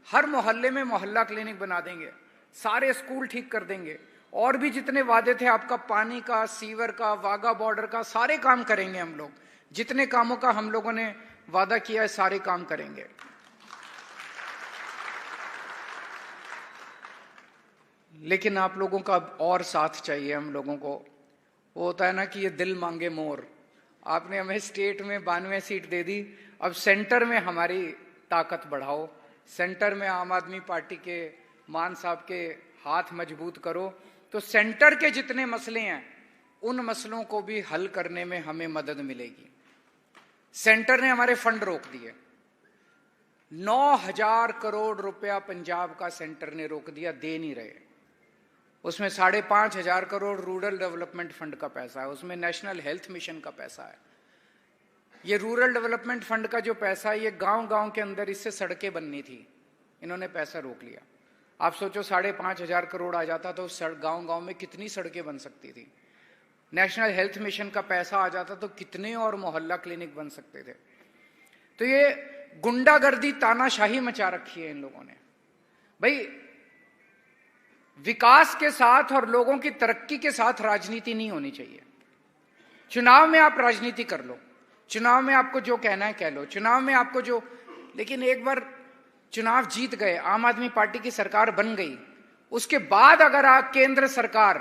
हर मोहल्ले में मोहल्ला क्लिनिक बना देंगे, सारे स्कूल ठीक कर देंगे, और भी जितने वादे थे आपका, पानी का, सीवर का, वाघा बॉर्डर का, सारे काम करेंगे हम लोग। जितने कामों का हम लोगों ने वादा किया है सारे काम करेंगे। लेकिन आप लोगों का और साथ चाहिए हम लोगों को। वो होता है ना कि ये दिल मांगे मोर। आपने हमें स्टेट में 92 सीट दे दी, अब सेंटर में हमारी ताकत बढ़ाओ, सेंटर में आम आदमी पार्टी के मान साहब के हाथ मजबूत करो, तो सेंटर के जितने मसले हैं उन मसलों को भी हल करने में हमें मदद मिलेगी। सेंटर ने हमारे फंड रोक दिए, 9,000 करोड़ रुपया पंजाब का सेंटर ने रोक दिया, दे नहीं रहे। उसमें 5,500 करोड़ रूरल डेवलपमेंट फंड का पैसा है, उसमें नेशनल हेल्थ मिशन का पैसा है। ये रूरल डेवलपमेंट फंड का जो पैसा है, ये गांव गांव के अंदर इससे सड़कें बननी थी, इन्होंने पैसा रोक लिया। आप सोचो 5,500 करोड़ आ जाता तो गांव गांव में कितनी सड़कें बन सकती थी। नेशनल हेल्थ मिशन का पैसा आ जाता तो कितने और मोहल्ला क्लिनिक बन सकते थे। तो ये गुंडागर्दी, तानाशाही मचा रखी है इन लोगों ने। भाई, विकास के साथ और लोगों की तरक्की के साथ राजनीति नहीं होनी चाहिए। चुनाव में आप राजनीति कर लो, चुनाव में आपको जो कहना है कह लो, चुनाव में आपको जो, लेकिन एक बार चुनाव जीत गए, आम आदमी पार्टी की सरकार बन गई, उसके बाद अगर केंद्र सरकार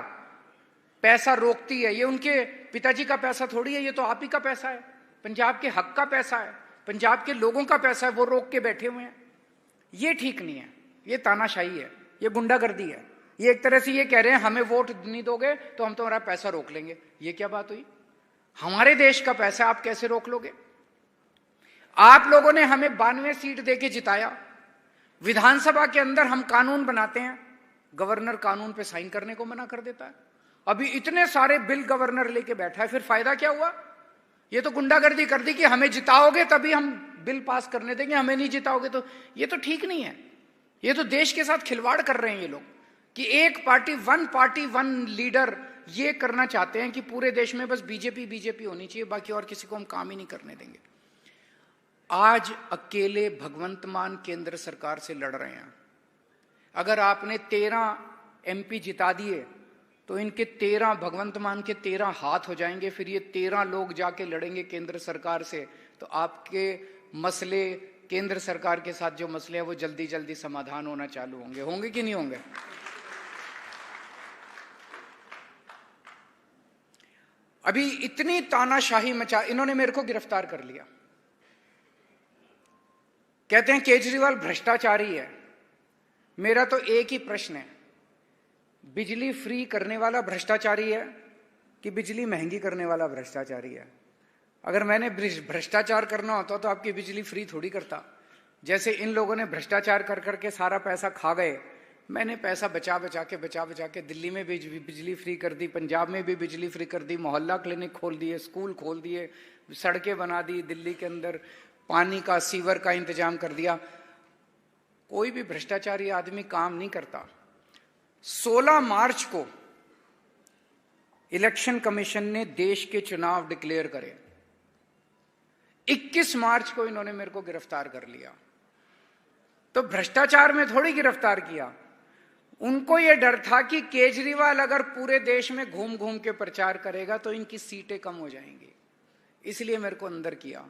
पैसा रोकती है, ये उनके पिताजी का पैसा थोड़ी है, ये तो आप ही का पैसा है, पंजाब के हक का पैसा है, पंजाब के लोगों का पैसा है, वो रोक के बैठे हुए हैं। ये ठीक नहीं है, ये तानाशाही है, ये गुंडागर्दी है। ये एक तरह से ये कह रहे हैं हमें वोट नहीं दोगे तो हम तुम्हारा पैसा रोक लेंगे। ये क्या बात हुई? हमारे देश का पैसा आप कैसे रोक लोगे? आप लोगों ने हमें 92 सीट देके जिताया। विधानसभा के अंदर हम कानून बनाते हैं, गवर्नर कानून पे साइन करने को मना कर देता है। अभी इतने सारे बिल गवर्नर लेके बैठा है, फिर फायदा क्या हुआ? ये तो गुंडागर्दी कर दी कि हमें जिताओगे तभी हम बिल पास करने देंगे, हमें नहीं जिताओगे तो। ये तो ठीक नहीं है। ये तो देश के साथ खिलवाड़ कर रहे हैं ये लोग कि एक पार्टी वन लीडर। ये करना चाहते हैं कि पूरे देश में बस बीजेपी होनी चाहिए, बाकी और किसी को हम काम ही नहीं करने देंगे। आज अकेले भगवंत मान केंद्र सरकार से लड़ रहे हैं। अगर आपने 13 MP जिता दिए तो इनके 13 भगवंत मान के 13 हाथ हो जाएंगे, फिर ये 13 लोग जाके लड़ेंगे केंद्र सरकार से, तो आपके मसले, केंद्र सरकार के साथ जो मसले हैं वो जल्दी जल्दी समाधान होना चालू होंगे। होंगे कि नहीं होंगे? अभी इतनी तानाशाही मचा, इन्होंने मेरे को गिरफ्तार कर लिया, कहते हैं केजरीवाल भ्रष्टाचारी है। मेरा तो एक ही प्रश्न है, बिजली फ्री करने वाला भ्रष्टाचारी है कि बिजली महंगी करने वाला भ्रष्टाचारी है? अगर मैंने भ्रष्टाचार करना होता तो आपकी बिजली फ्री थोड़ी करता। जैसे इन लोगों ने भ्रष्टाचार कर करके सारा पैसा खा गए, मैंने पैसा बचा बचा के दिल्ली में भी बिजली फ्री कर दी, पंजाब में भी बिजली फ्री कर दी, मोहल्ला क्लिनिक खोल दिए, स्कूल खोल दिए, सड़कें बना दी, दिल्ली के अंदर पानी का, सीवर का इंतजाम कर दिया। कोई भी भ्रष्टाचारी आदमी काम नहीं करता। 16 मार्च को इलेक्शन कमीशन ने देश के चुनाव डिक्लेयर करे, 21 मार्च को इन्होंने मेरे को गिरफ्तार कर लिया। तो भ्रष्टाचार में थोड़ी गिरफ्तार किया, उनको यह डर था कि केजरीवाल अगर पूरे देश में घूम घूम के प्रचार करेगा तो इनकी सीटें कम हो जाएंगी, इसलिए मेरे को अंदर किया।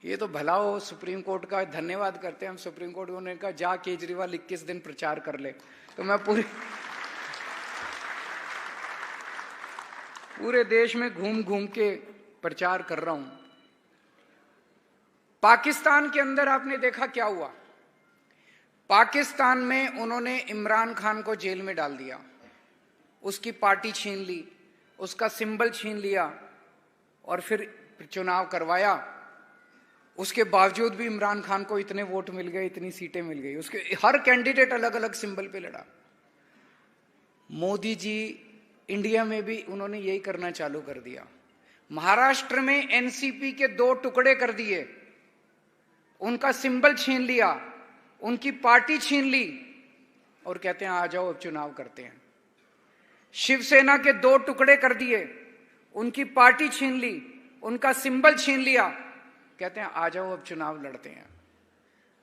ये तो भला हो, सुप्रीम कोर्ट का धन्यवाद करते हैं हम। सुप्रीम कोर्ट उन्होंने कहा जा केजरीवाल 21 दिन प्रचार कर ले, तो मैं पूरे देश में घूम घूम के प्रचार कर रहा हूं। पाकिस्तान के अंदर आपने देखा क्या हुआ। पाकिस्तान में उन्होंने इमरान खान को जेल में डाल दिया। उसकी पार्टी छीन ली, उसका सिंबल छीन लिया और फिर चुनाव करवाया। उसके बावजूद भी इमरान खान को इतने वोट मिल गए, इतनी सीटें मिल गई। उसके हर कैंडिडेट अलग अलग सिंबल पे लड़ा। मोदी जी इंडिया में भी उन्होंने यही करना चालू कर दिया। महाराष्ट्र में एनसीपी के 2 टुकड़े कर दिए, उनका सिंबल छीन लिया, उनकी पार्टी छीन ली और कहते हैं आ जाओ अब चुनाव करते हैं। शिवसेना के 2 टुकड़े कर दिए, उनकी पार्टी छीन ली, उनका सिंबल छीन लिया, कहते हैं आ जाओ अब चुनाव लड़ते हैं।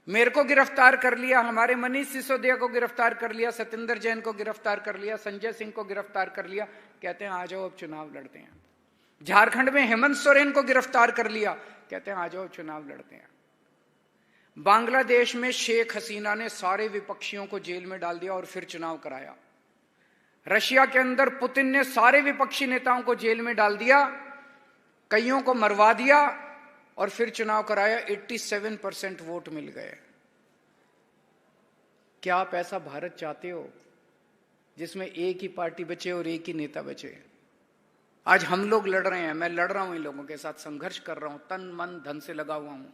मेरे को गिरफ्तार कर लिया, हमारे मनीष सिसोदिया को गिरफ्तार कर लिया, सत्येंद्र जैन को गिरफ्तार कर लिया, संजय सिंह को गिरफ्तार कर लिया, कहते हैं आ जाओ अब चुनाव लड़ते हैं। झारखंड में हेमंत सोरेन को गिरफ्तार कर लिया, कहते हैं आ जाओ चुनाव लड़ते हैं। बांग्लादेश में शेख हसीना ने सारे विपक्षियों को जेल में डाल दिया और फिर चुनाव कराया। रशिया के अंदर पुतिन ने सारे विपक्षी नेताओं को जेल में डाल दिया, कईयों को मरवा दिया और फिर चुनाव कराया। 87% वोट मिल गए। क्या आप ऐसा भारत चाहते हो जिसमें एक ही पार्टी बचे और एक ही नेता बचे? आज हम लोग लड़ रहे हैं, मैं लड़ रहा हूं, इन लोगों के साथ संघर्ष कर रहा हूं, तन मन धन से लगा हुआ हूं,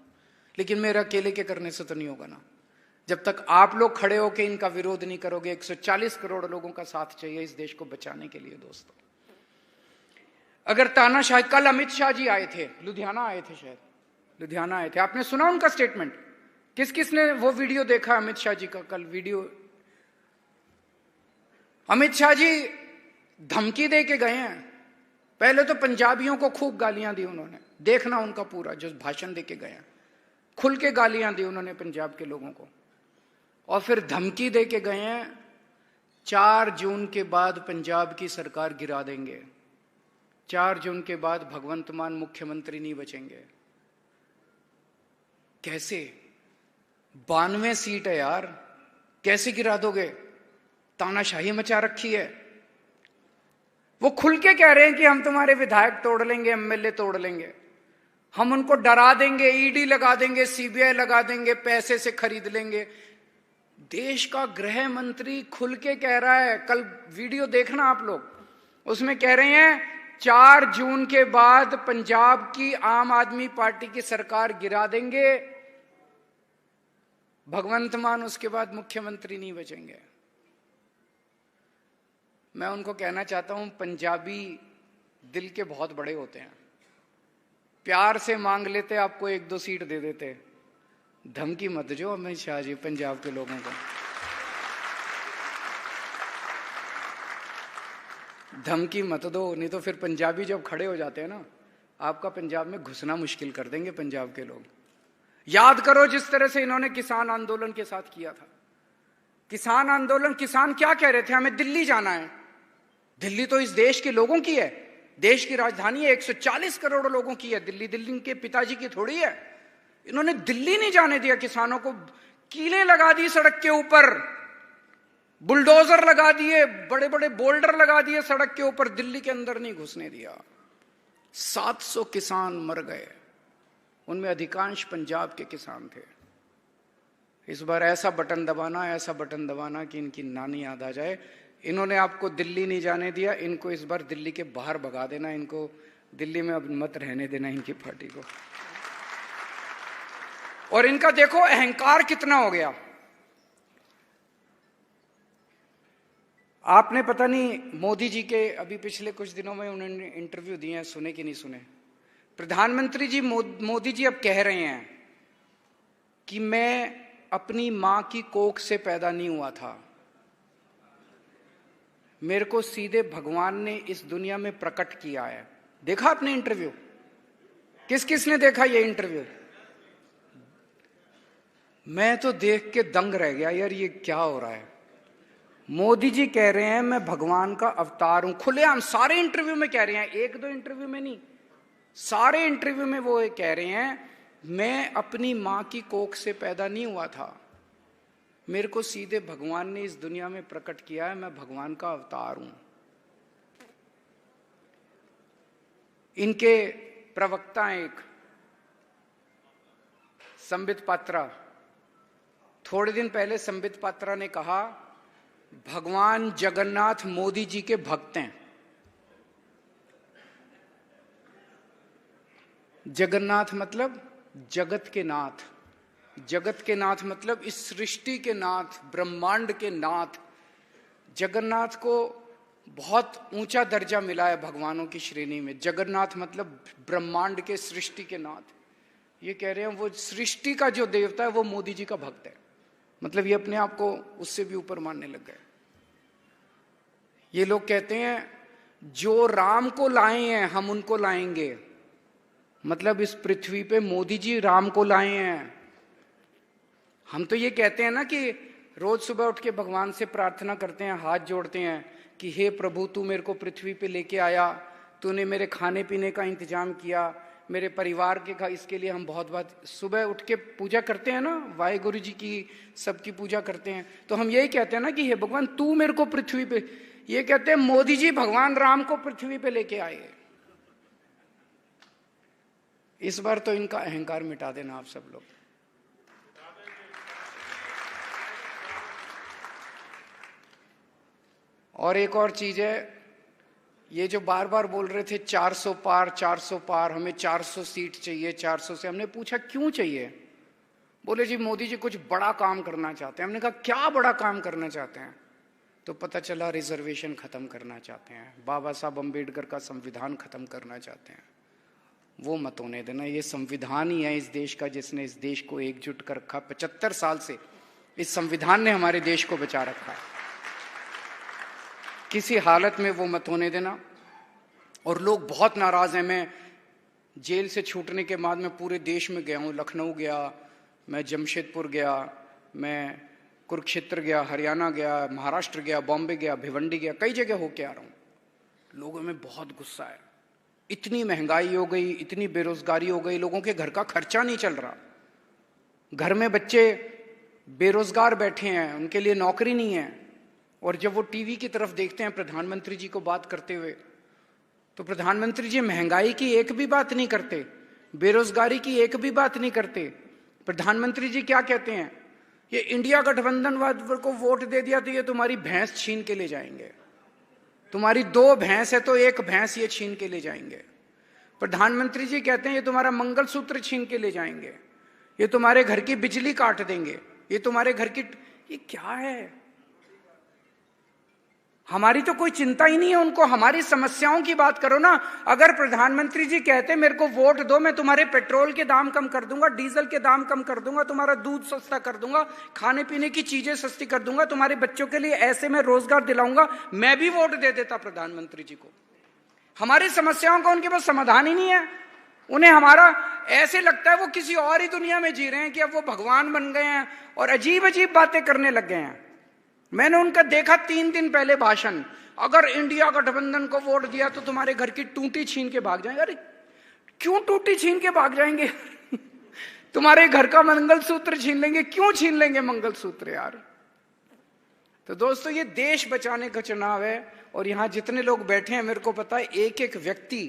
लेकिन मेरे अकेले के करने से तो नहीं होगा ना। जब तक आप लोग खड़े होकर इनका विरोध नहीं करोगे। 140 करोड़ लोगों का साथ चाहिए इस देश को बचाने के लिए। दोस्तों, अगर तानाशाही, कल अमित शाह जी आए थे, लुधियाना आए थे, शायद लुधियाना आए थे, आपने सुना उनका स्टेटमेंट? किस किस ने वो वीडियो देखा अमित शाह जी का? कल वीडियो अमित शाह जी धमकी दे के गए हैं। पहले तो पंजाबियों को खूब गालियां दी उन्होंने, देखना उनका पूरा जो भाषण दे के गए हैं, खुल के गालियां दी उन्होंने पंजाब के लोगों को, और फिर धमकी दे के गए हैं 4 जून के बाद पंजाब की सरकार गिरा देंगे, 4 जून के बाद भगवंत मान मुख्यमंत्री नहीं बचेंगे। कैसे? 92 सीट है यार, कैसे गिरा दोगे? तानाशाही मचा रखी है। वो खुल के कह रहे हैं कि हम तुम्हारे विधायक तोड़ लेंगे, एमएलए तोड़ लेंगे, हम उनको डरा देंगे, ईडी लगा देंगे, सीबीआई लगा देंगे, पैसे से खरीद लेंगे। देश का गृह मंत्री खुल के कह रहा है, कल वीडियो देखना आप लोग, उसमें कह रहे हैं 4 जून के बाद पंजाब की आम आदमी पार्टी की सरकार गिरा देंगे, भगवंत मान उसके बाद मुख्यमंत्री नहीं बचेंगे। मैं उनको कहना चाहता हूं, पंजाबी दिल के बहुत बड़े होते हैं, प्यार से मांग लेते, आपको 1-2 सीट दे देते। धमकी मत जो अमित शाह जी पंजाब के लोगों को, धमकी मत दो, नहीं तो फिर पंजाबी जब खड़े हो जाते हैं ना, आपका पंजाब में घुसना मुश्किल कर देंगे पंजाब के लोग। याद करो जिस तरह से इन्होंने किसान आंदोलन के साथ किया था। किसान आंदोलन, किसान क्या कह रहे थे? हमें दिल्ली जाना है। दिल्ली तो इस देश के लोगों की है, देश की राजधानी है, 140 करोड़ लोगों की है दिल्ली, दिल्ली के पिताजी की थोड़ी है। इन्होंने दिल्ली नहीं जाने दिया किसानों को, कीलें लगा दी सड़क के ऊपर, बुलडोजर लगा दिए, बड़े बड़े बोल्डर लगा दिए सड़क के ऊपर, दिल्ली के अंदर नहीं घुसने दिया। 700 किसान मर गए, उनमें अधिकांश पंजाब के किसान थे। इस बार ऐसा बटन दबाना, ऐसा बटन दबाना कि इनकी नानी याद आ जाए। इन्होंने आपको दिल्ली नहीं जाने दिया, इनको इस बार दिल्ली के बाहर भगा देना, इनको दिल्ली में अब मत रहने देना इनकी पार्टी को। और इनका देखो अहंकार कितना हो गया। आपने पता नहीं मोदी जी के अभी पिछले कुछ दिनों में उन्होंने इंटरव्यू दिए हैं, सुने कि नहीं सुने? प्रधानमंत्री जी मोदी जी अब कह रहे हैं कि मैं अपनी मां की कोख से पैदा नहीं हुआ था, मेरे को सीधे भगवान ने इस दुनिया में प्रकट किया है। देखा आपने इंटरव्यू? किस किस ने देखा ये इंटरव्यू? मैं तो देख के दंग रह गया यार, ये क्या हो रहा है। मोदी जी कह रहे हैं मैं भगवान का अवतार हूं, खुलेआम सारे इंटरव्यू में कह रहे हैं, 1-2 इंटरव्यू में नहीं, सारे इंटरव्यू में वो कह रहे हैं मैं अपनी मां की कोख से पैदा नहीं हुआ था, मेरे को सीधे भगवान ने इस दुनिया में प्रकट किया है, मैं भगवान का अवतार हूं। इनके प्रवक्ता एक संबित पात्रा, थोड़े दिन पहले संबित पात्रा ने कहा भगवान जगन्नाथ मोदी जी के भक्त हैं। जगन्नाथ मतलब जगत के नाथ, जगत के नाथ मतलब इस सृष्टि के नाथ, ब्रह्मांड के नाथ। जगन्नाथ को बहुत ऊंचा दर्जा मिला है भगवानों की श्रेणी में। जगन्नाथ मतलब ब्रह्मांड के, सृष्टि के नाथ। ये कह रहे हैं वो सृष्टि का जो देवता है वो मोदी जी का भक्त है। मतलब ये अपने आप को उससे भी ऊपर मानने लग गए। ये लोग कहते हैं जो राम को लाए हैं हम उनको लाएंगे। मतलब इस पृथ्वी पे मोदी जी राम को लाए हैं। हम तो ये कहते हैं ना कि रोज सुबह उठ के भगवान से प्रार्थना करते हैं, हाथ जोड़ते हैं कि हे प्रभु तू मेरे को पृथ्वी पे लेके आया, तूने मेरे खाने पीने का इंतजाम किया, मेरे परिवार के इसके लिए हम बहुत बहुत सुबह उठ के पूजा करते हैं ना, वाहेगुरु जी की सबकी पूजा करते हैं। तो हम यही कहते हैं ना कि हे भगवान तू मेरे को पृथ्वी पे, ये कहते हैं मोदी जी भगवान राम को पृथ्वी पे लेके आए। इस बार तो इनका अहंकार मिटा देना आप सब लोग। और एक और चीज है, ये जो बार बार बोल रहे थे 400 पार 400 पार, हमें 400 सीट चाहिए 400 से। हमने पूछा क्यों चाहिए? बोले जी मोदी जी कुछ बड़ा काम करना चाहते हैं। हमने कहा क्या बड़ा काम करना चाहते हैं? तो पता चला रिजर्वेशन खत्म करना चाहते हैं, बाबा साहब अम्बेडकर का संविधान खत्म करना चाहते हैं। वो मत होने देना। ये संविधान ही है इस देश का जिसने इस देश को एकजुट कर रखा। 75 साल से इस संविधान ने हमारे देश को बचा रखा है। किसी हालत में वो मत होने देना। और लोग बहुत नाराज हैं। मैं जेल से छूटने के बाद मैं पूरे देश में गया हूँ, लखनऊ गया, मैं जमशेदपुर गया, मैं कुरुक्षेत्र गया, हरियाणा गया, महाराष्ट्र गया, बॉम्बे गया, भिवंडी गया, कई जगह होके आ रहा हूँ। लोगों में बहुत गुस्सा है। इतनी महंगाई हो गई, इतनी बेरोजगारी हो गई, लोगों के घर का खर्चा नहीं चल रहा। घर में बच्चे बेरोजगार बैठे हैं, उनके लिए नौकरी नहीं है। और जब वो टीवी की तरफ देखते हैं प्रधानमंत्री जी को बात करते हुए, तो प्रधानमंत्री जी महंगाई की एक भी बात नहीं करते, बेरोजगारी की एक भी बात नहीं करते। प्रधानमंत्री जी क्या कहते हैं? ये इंडिया गठबंधन को वोट दे दिया तो ये तुम्हारी भैंस छीन के ले जाएंगे, तुम्हारी 2 भैंस है तो 1 भैंस ये छीन के ले जाएंगे। प्रधानमंत्री जी कहते हैं ये तुम्हारा मंगलसूत्र छीन के ले जाएंगे, ये तुम्हारे घर की बिजली काट देंगे, ये तुम्हारे घर की, ये क्या है? हमारी तो कोई चिंता ही नहीं है उनको। हमारी समस्याओं की बात करो ना। अगर प्रधानमंत्री जी कहते मेरे को वोट दो, मैं तुम्हारे पेट्रोल के दाम कम कर दूंगा, डीजल के दाम कम कर दूंगा, तुम्हारा दूध सस्ता कर दूंगा, खाने पीने की चीजें सस्ती कर दूंगा, तुम्हारे बच्चों के लिए ऐसे मैं रोजगार दिलाऊंगा, मैं भी वोट दे देता प्रधानमंत्री जी को। हमारी समस्याओं का उनके पास समाधान ही नहीं है। उन्हें हमारा ऐसे लगता है वो किसी और ही दुनिया में जी रहे हैं कि अब वो भगवान बन गए हैं और अजीब अजीब बातें करने लग गए हैं। मैंने उनका देखा 3 दिन पहले भाषण, अगर इंडिया गठबंधन को वोट दिया तो तुम्हारे घर की टूटी छीन के भाग जाएंगे। अरे क्यों टूटी छीन के भाग जाएंगे? तुम्हारे घर का मंगलसूत्र छीन लेंगे। क्यों छीन लेंगे मंगलसूत्र यार? तो दोस्तों ये देश बचाने का चुनाव है। और यहां जितने लोग बैठे हैं, मेरे को पता है एक एक व्यक्ति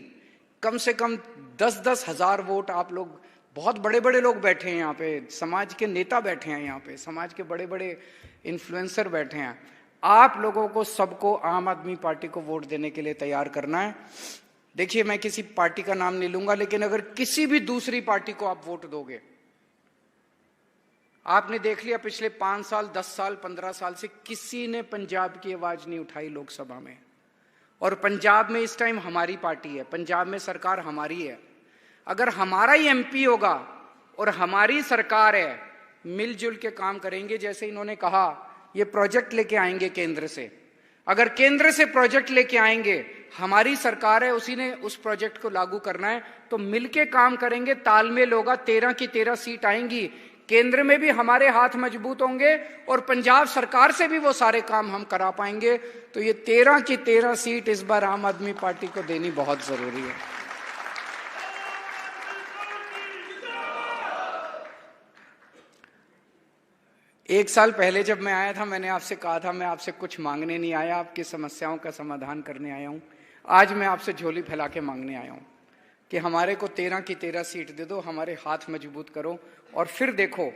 कम से कम 10-10 हजार वोट, आप लोग बहुत बड़े बड़े लोग बैठे हैं यहाँ पे, समाज के नेता बैठे हैं यहाँ पे, समाज के बड़े बड़े इन्फ्लुएंसर बैठे हैं। आप लोगों को सबको आम आदमी पार्टी को वोट देने के लिए तैयार करना है। देखिए मैं किसी पार्टी का नाम नहीं लूंगा, लेकिन अगर किसी भी दूसरी पार्टी को आप वोट दोगे, आपने देख लिया पिछले 5 साल 10 साल 15 साल से किसी ने पंजाब की आवाज नहीं उठाई लोकसभा में। और पंजाब में इस टाइम हमारी पार्टी है, पंजाब में सरकार हमारी है। अगर हमारा ही एमपी होगा और हमारी सरकार है, मिलजुल के काम करेंगे। जैसे इन्होंने कहा ये प्रोजेक्ट लेके आएंगे केंद्र से, अगर केंद्र से प्रोजेक्ट लेके आएंगे, हमारी सरकार है, उसी ने उस प्रोजेक्ट को लागू करना है, तो मिलके काम करेंगे, तालमेल होगा, 13 की 13 सीट आएंगी। केंद्र में भी हमारे हाथ मजबूत होंगे और पंजाब सरकार से भी वो सारे काम हम करा पाएंगे। तो ये 13 की 13 सीट इस बार आम आदमी पार्टी को देनी बहुत जरूरी है। एक साल पहले जब मैं आया था, मैंने आपसे कहा था मैं आपसे कुछ मांगने नहीं आया, आपकी समस्याओं का समाधान करने आया हूं। आज मैं आपसे झोली फैला के मांगने आया हूं कि हमारे को 13 की 13 सीट दे दो, हमारे हाथ मजबूत करो। और फिर देखो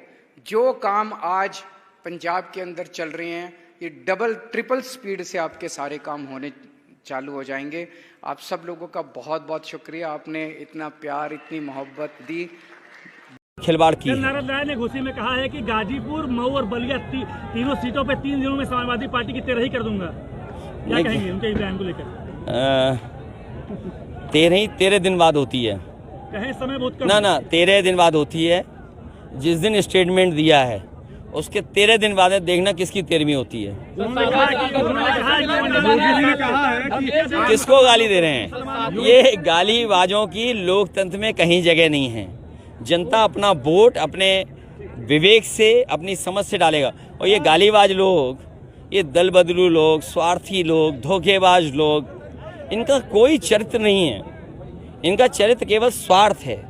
जो काम आज पंजाब के अंदर चल रहे हैं, ये डबल ट्रिपल स्पीड से आपके सारे काम होने चालू हो जाएंगे। आप सब लोगों का बहुत बहुत शुक्रिया, आपने इतना प्यार, इतनी मोहब्बत दी। खिलवाड़ की है। नारद राय ने घोषणा में कहा है कि गाजीपुर, मऊ और बलिया तीनों सीटों पे 3 दिनों में समाजवादी पार्टी की 13 ही कर दूंगा। क्या कहेंगे उनके बयान को लेकर? 13 दिन बाद होती है। कहें समय बहुत कम ना 13 दिन बाद होती है। जिस दिन स्टेटमेंट दिया है उसके 13 दिन बाद देखना किसकी 13वीं होती है। किसको गाली दे रहे हैं? ये गालीबाजों की लोकतंत्र में कहीं जगह नहीं है। जनता अपना वोट अपने विवेक से, अपनी समझ से डालेगा। और ये गालीबाज लोग, ये दल बदलू लोग, स्वार्थी लोग, धोखेबाज लोग, इनका कोई चरित्र नहीं है। इनका चरित्र केवल स्वार्थ है।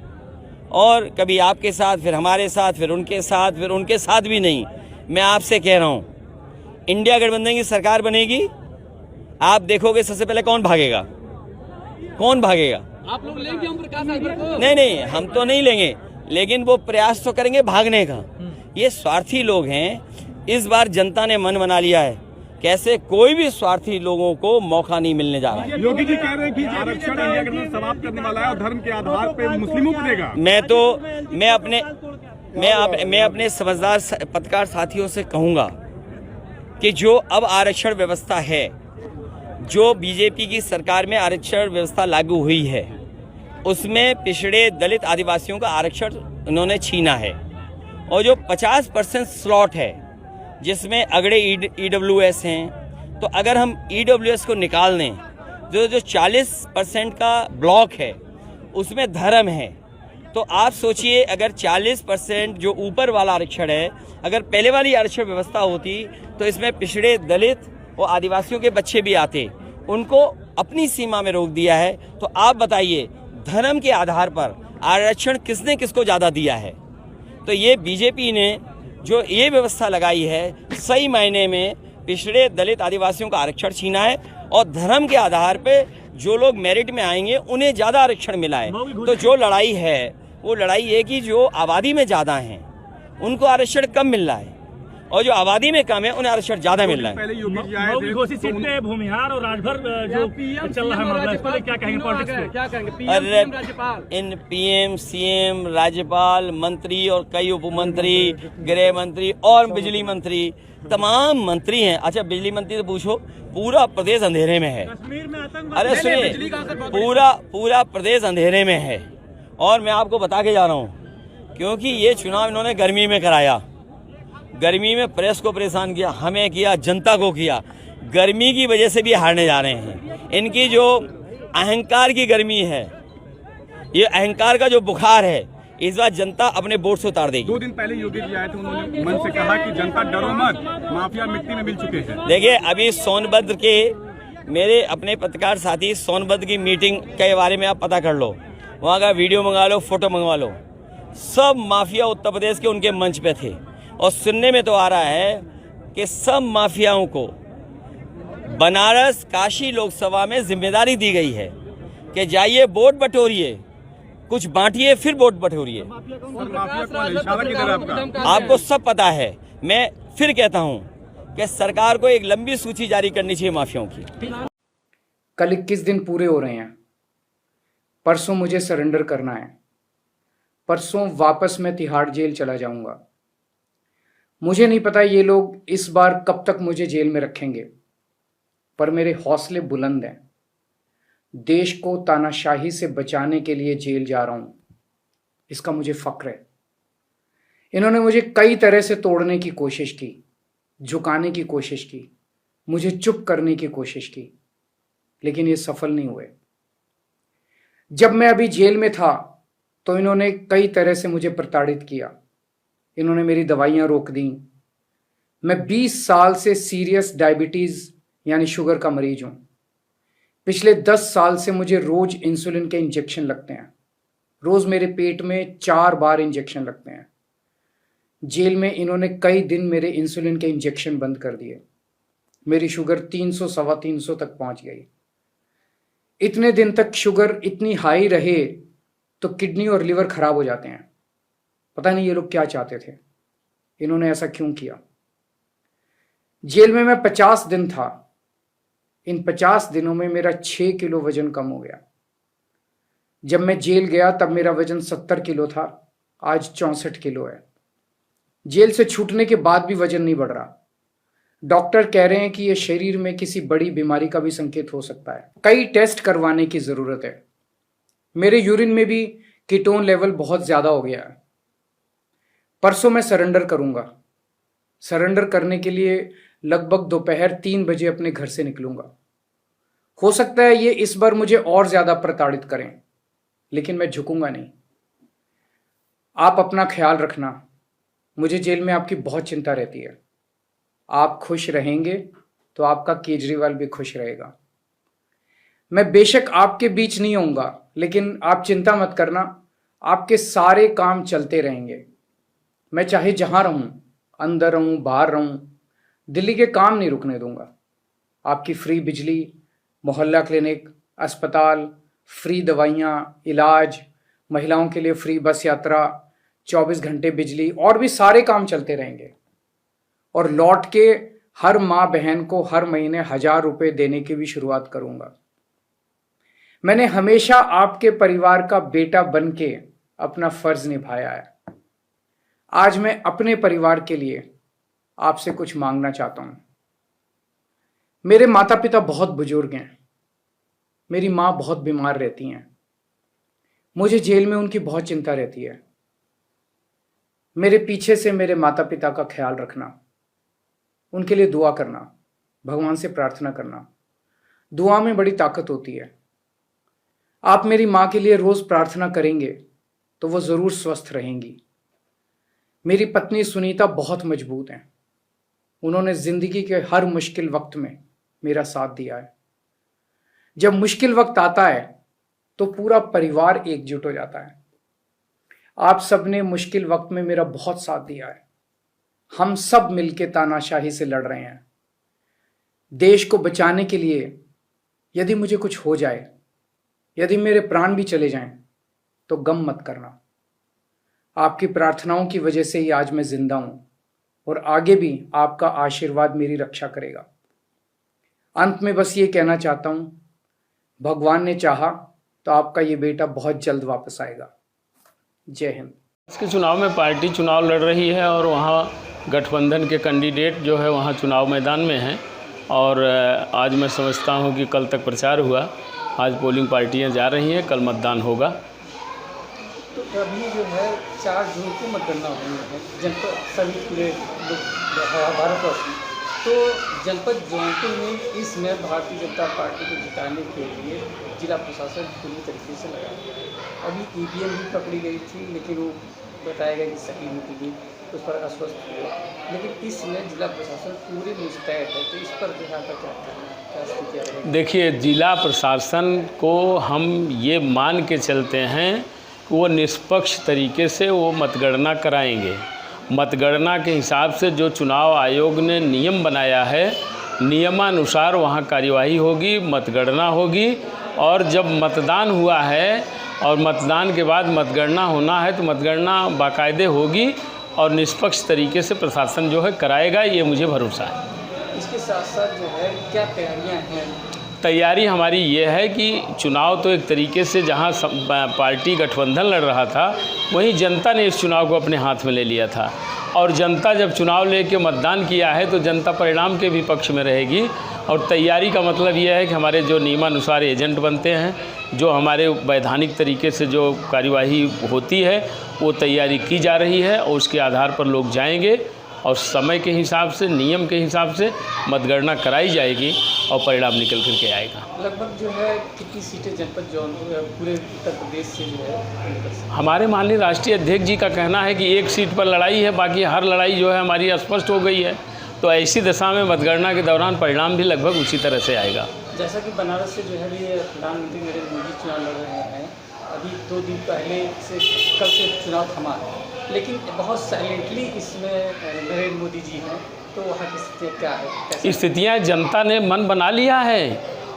और कभी आपके साथ, फिर हमारे साथ, फिर उनके साथ, फिर उनके साथ भी नहीं। मैं आपसे कह रहा हूँ, इंडिया गठबंधन की सरकार बनेगी, आप देखोगे सबसे पहले कौन भागेगा? कौन भागेगा? आप लोग लेंगे ओम प्रकाश राजभर को? नहीं, हम तो नहीं लेंगे, लेकिन वो प्रयास तो करेंगे भागने का। ये स्वार्थी लोग हैं। इस बार जनता ने मन बना लिया है, कैसे कोई भी स्वार्थी लोगों को मौका नहीं मिलने जा रहा है। योगी जी कह रहे हैं कि आरक्षण इंडिया गठबंधन समाप्त करने वाला है और धर्म के आधार पर मुस्लिमों को देगा। मैं अपने समझदार पत्रकार साथियों से कहूंगा कि जो अब आरक्षण व्यवस्था है, जो बीजेपी की सरकार में आरक्षण व्यवस्था लागू हुई है, उसमें पिछड़े दलित आदिवासियों का आरक्षण उन्होंने छीना है। और जो 50% स्लॉट है जिसमें अगड़े ईडब्ल्यूएस हैं, तो अगर हम ईडब्ल्यूएस को निकाल दें, जो 40% का ब्लॉक है उसमें धर्म है, तो आप सोचिए अगर 40% जो ऊपर वाला आरक्षण है, अगर पहले वाली आरक्षण व्यवस्था होती तो इसमें पिछड़े दलित और आदिवासियों के बच्चे भी आते। उनको अपनी सीमा में रोक दिया है। तो आप बताइए, धर्म के आधार पर आरक्षण किसने किसको ज़्यादा दिया है? तो ये बीजेपी ने जो ये व्यवस्था लगाई है, सही मायने में पिछड़े दलित आदिवासियों का आरक्षण छीना है। और धर्म के आधार पे जो लोग मेरिट में आएंगे उन्हें ज़्यादा आरक्षण मिला है। तो जो लड़ाई है वो लड़ाई है कि जो आबादी में ज़्यादा हैं उनको आरक्षण कम मिल रहा है, और जो आबादी में कम है उन्हें आरक्षण ज़्यादा मिल रहा है। पहले योगी जी आए थे, घोषित सीट पे भूमिहार और राजभर जो चल रहा है मामला, इस पर क्या कहेंगे पॉलिटिक्स में? क्या कहेंगे? अरे राज्यपाल, इन पीएम, सीएम, राज्यपाल, मंत्री और कई उपमंत्री, गृह मंत्री और बिजली मंत्री, तमाम मंत्री हैं। अच्छा, बिजली मंत्री तो पूछो, पूरा प्रदेश अंधेरे में है। कश्मीर में आतंकवाद, अरे सुनिए, पूरा प्रदेश अंधेरे में है। और मैं आपको बता के जा रहा हूँ, क्योंकि ये चुनाव इन्होंने गर्मी में कराया। गर्मी में प्रेस को परेशान किया, हमें किया, जनता को किया। गर्मी की वजह से भी हारने जा रहे हैं। इनकी जो अहंकार की गर्मी है, ये अहंकार का जो बुखार है, इस बार जनता अपने वोट से उतार देगी। 2 दिन पहले योगी जी आए थे, उन्होंने मन से कहा कि जनता डरो मत, माफिया मिट्टी में मिल चुके हैं। देखिए, अभी सोनभद्र के मेरे अपने पत्रकार साथी सोनभद्र की मीटिंग के बारे में आप पता कर लो, वहाँ का वीडियो मंगा लो, फोटो मंगवा लो। सब माफिया उत्तर प्रदेश के उनके मंच पे थे। और सुनने में तो आ रहा है कि सब माफियाओं को बनारस काशी लोकसभा में जिम्मेदारी दी गई है कि जाइए वोट बटोरिए, कुछ बांटिए, फिर वोट बटोरिए। आपको सब पता है। मैं फिर कहता हूं कि सरकार को एक लंबी सूची जारी करनी चाहिए माफियाओं की। कल 21 दिन पूरे हो रहे हैं। परसों मुझे सरेंडर करना है। परसों वापस मैं तिहाड़ जेल चला जाऊंगा। मुझे नहीं पता ये लोग इस बार कब तक मुझे जेल में रखेंगे, पर मेरे हौसले बुलंद हैं। देश को तानाशाही से बचाने के लिए जेल जा रहा हूं, इसका मुझे फक्र है। इन्होंने मुझे कई तरह से तोड़ने की कोशिश की, झुकाने की कोशिश की, मुझे चुप करने की कोशिश की, लेकिन ये सफल नहीं हुए। जब मैं अभी जेल में था तो इन्होंने कई तरह से मुझे प्रताड़ित किया। इन्होंने मेरी दवाइयां रोक दी। मैं 20 साल से सीरियस डायबिटीज यानी शुगर का मरीज हूं। पिछले 10 साल से मुझे रोज इंसुलिन के इंजेक्शन लगते हैं। रोज मेरे पेट में 4 बार इंजेक्शन लगते हैं। जेल में इन्होंने कई दिन मेरे इंसुलिन के इंजेक्शन बंद कर दिए। मेरी शुगर 300 सवा 300 तक पहुंच गई। इतने दिन तक शुगर इतनी हाई रहे तो किडनी और लिवर खराब हो जाते हैं। पता नहीं ये लोग क्या चाहते थे, इन्होंने ऐसा क्यों किया। जेल में मैं 50 दिन था। इन 50 दिनों में मेरा 6 किलो वजन कम हो गया। जब मैं जेल गया तब मेरा वजन 70 किलो था, आज 64 किलो है। जेल से छूटने के बाद भी वजन नहीं बढ़ रहा। डॉक्टर कह रहे हैं कि यह शरीर में किसी बड़ी बीमारी का भी संकेत हो सकता है। कई टेस्ट करवाने की जरूरत है। मेरे यूरिन में भी कीटोन लेवल बहुत ज्यादा हो गया है। परसों मैं सरेंडर करूंगा। सरेंडर करने के लिए लगभग दोपहर 3 बजे अपने घर से निकलूंगा। हो सकता है ये इस बार मुझे और ज्यादा प्रताड़ित करें, लेकिन मैं झुकूंगा नहीं। आप अपना ख्याल रखना। मुझे जेल में आपकी बहुत चिंता रहती है। आप खुश रहेंगे तो आपका केजरीवाल भी खुश रहेगा। मैं बेशक आपके बीच नहीं होऊंगा, लेकिन आप चिंता मत करना, आपके सारे काम चलते रहेंगे। मैं चाहे जहां रहूं, अंदर रहूं, बाहर रहूं, दिल्ली के काम नहीं रुकने दूंगा। आपकी फ्री बिजली, मोहल्ला क्लिनिक, अस्पताल, फ्री दवाइयाँ, इलाज, महिलाओं के लिए फ्री बस यात्रा, 24 घंटे बिजली और भी सारे काम चलते रहेंगे। और लौट के हर माँ बहन को हर महीने 1000 रुपये देने की भी शुरुआत करूंगा। मैंने हमेशा आपके परिवार का बेटा बन के अपना फर्ज निभाया है। आज मैं अपने परिवार के लिए आपसे कुछ मांगना चाहता हूं। मेरे माता पिता बहुत बुजुर्ग हैं। मेरी माँ बहुत बीमार रहती हैं। मुझे जेल में उनकी बहुत चिंता रहती है। मेरे पीछे से मेरे माता पिता का ख्याल रखना, उनके लिए दुआ करना, भगवान से प्रार्थना करना। दुआ में बड़ी ताकत होती है। आप मेरी माँ के लिए रोज प्रार्थना करेंगे तो वो जरूर स्वस्थ रहेंगी। मेरी पत्नी सुनीता बहुत मजबूत हैं। उन्होंने जिंदगी के हर मुश्किल वक्त में मेरा साथ दिया है। जब मुश्किल वक्त आता है तो पूरा परिवार एकजुट हो जाता है। आप सबने मुश्किल वक्त में मेरा बहुत साथ दिया है। हम सब मिलके तानाशाही से लड़ रहे हैं। देश को बचाने के लिए यदि मुझे कुछ हो जाए, यदि मेरे प्राण भी चले जाएं, तो गम मत करना। आपकी प्रार्थनाओं की वजह से ही आज मैं जिंदा हूं और आगे भी आपका आशीर्वाद मेरी रक्षा करेगा। अंत में बस ये कहना चाहता हूं, भगवान ने चाहा तो आपका ये बेटा बहुत जल्द वापस आएगा। जय हिंद। इसके चुनाव में पार्टी चुनाव लड़ रही है और वहाँ गठबंधन के कैंडिडेट जो है वहाँ चुनाव मैदान में हैं। और आज मैं समझता हूँ कि कल तक प्रचार हुआ, आज पोलिंग पार्टियाँ जा रही हैं, कल मतदान होगा। तो अभी जो है 4 जून को मतगणना हुई है जनपद सभी पूरे भारतवर्ष में। तो जनपद जौनपुर में इसमें भारतीय जनता पार्टी को जिताने के लिए जिला प्रशासन पूरी तरीके से लगा है। अभी ईवीएम भी पकड़ी गई थी, लेकिन वो बताया गया कि सही निकली, उस पर आश्वस्त हुए। लेकिन इसमें जिला प्रशासन पूरे मुस्तैद है, तो इस पर जो है क्या स्थिति रहेगी? देखिए, जिला प्रशासन को हम ये मान के चलते हैं कि वो निष्पक्ष तरीके से वो मतगणना कराएंगे। मतगणना के हिसाब से जो चुनाव आयोग ने नियम बनाया है, नियमानुसार वहाँ कार्यवाही होगी, मतगणना होगी। और जब मतदान हुआ है और मतदान के बाद मतगणना होना है तो मतगणना बाकायदे होगी और निष्पक्ष तरीके से प्रशासन जो है कराएगा, ये मुझे भरोसा है। इसके साथ साथ जो है क्या तैयारियां हैं? तैयारी हमारी ये है कि चुनाव तो एक तरीके से जहां पार्टी गठबंधन लड़ रहा था, वहीं जनता ने इस चुनाव को अपने हाथ में ले लिया था। और जनता जब चुनाव लेके मतदान किया है तो जनता परिणाम के भी पक्ष में रहेगी। और तैयारी का मतलब यह है कि हमारे जो नियमानुसार एजेंट बनते हैं, जो हमारे वैधानिक तरीके से जो कार्यवाही होती है, वो तैयारी की जा रही है और उसके आधार पर लोग जाएंगे और समय के हिसाब से, नियम के हिसाब से मतगणना कराई जाएगी और परिणाम निकल कर के आएगा। लगभग जो है कितनी सीटें जनपद जौनपुर पूरे उत्तर प्रदेश से जो है? हमारे माननीय राष्ट्रीय अध्यक्ष जी का कहना है कि एक सीट पर लड़ाई है, बाकी हर लड़ाई जो है हमारी स्पष्ट हो गई है। तो ऐसी दशा में मतगणना के दौरान परिणाम भी लगभग उसी तरह से आएगा। जैसा कि बनारस से जो है प्रधानमंत्री नरेंद्र मोदी चुनाव लड़ रहे हैं, अभी 2 दिन पहले से कल से चुनाव थमा है, लेकिन बहुत साइलेंटली इसमें नरेंद्र मोदी जी हैं। तो वहाँ की स्थितियाँ क्या है? स्थितियाँ जनता ने मन बना लिया है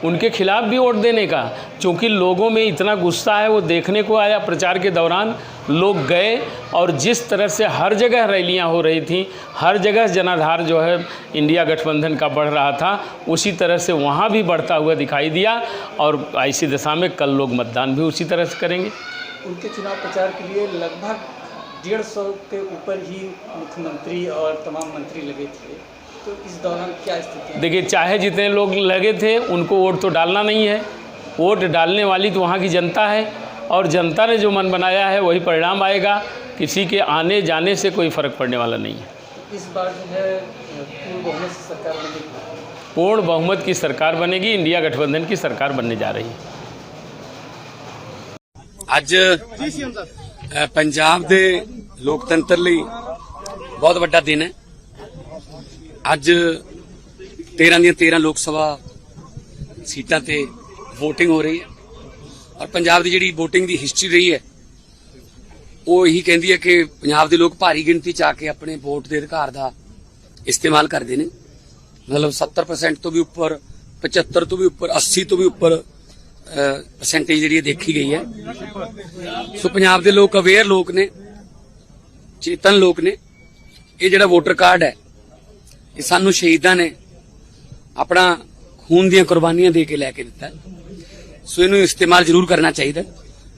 उनके खिलाफ भी वोट देने का, क्योंकि लोगों में इतना गुस्सा है। वो देखने को आया, प्रचार के दौरान लोग गए और जिस तरह से हर जगह रैलियां हो रही थी, हर जगह जनाधार जो है इंडिया गठबंधन का बढ़ रहा था, उसी तरह से वहाँ भी बढ़ता हुआ दिखाई दिया। और ऐसी दशा में कल लोग मतदान भी उसी तरह से करेंगे। उनके चुनाव प्रचार के लिए लगभग 150 के ऊपर ही मुख्यमंत्री और तमाम मंत्री लगे थे, तो इस दौरान क्या स्थिति है? देखिए, चाहे जितने लोग लगे थे उनको वोट तो डालना नहीं है, वोट डालने वाली तो वहाँ की जनता है और जनता ने जो मन बनाया है वही परिणाम आएगा। किसी के आने जाने से कोई फ़र्क पड़ने वाला नहीं है। इस बार जो है पूर्ण बहुमत से सरकार बनेगी? पूर्ण बहुमत की सरकार बनेगी, इंडिया गठबंधन की सरकार बनने जा रही है। ਅੱਜ ਪੰਜਾਬ ਦੇ ਲੋਕਤੰਤਰ ਲਈ ਬਹੁਤ ਵੱਡਾ ਦਿਨ ਹੈ। ਅੱਜ 13 ਦੀਆਂ 13 ਲੋਕ ਸਭਾ ਸੀਟਾਂ ਤੇ ਵੋਟਿੰਗ ਹੋ ਰਹੀ ਹੈ ਔਰ ਪੰਜਾਬ ਦੀ ਜਿਹੜੀ ਵੋਟਿੰਗ ਦੀ ਹਿਸਟਰੀ ਰਹੀ ਹੈ ਉਹ ਇਹੀ ਕਹਿੰਦੀ ਹੈ ਕਿ ਪੰਜਾਬ ਦੇ ਲੋਕ ਭਾਰੀ ਗਿਣਤੀ ਚ ਆ ਕੇ ਆਪਣੇ ਵੋਟ ਦੇ ਅਧਿਕਾਰ ਦਾ ਇਸਤੇਮਾਲ ਕਰਦੇ ਨੇ। ਮਤਲਬ 70% ਤੋਂ ਵੀ ਉੱਪਰ, 75 ਤੋਂ ਵੀ ਉੱਪਰ, 80 ਤੋਂ ਵੀ ਉੱਪਰ परसेंटेज जी देखी गई है। सो पंजाब के लोग अवेयर लोग ने, चेतन लोग ने। ये जिहड़ा वोटर कार्ड है ये सानू शहीदां ने अपना खून दी कुर्बानियां दे के लैके दिता है। सो इनू इस्तेमाल जरूर करना चाहिए।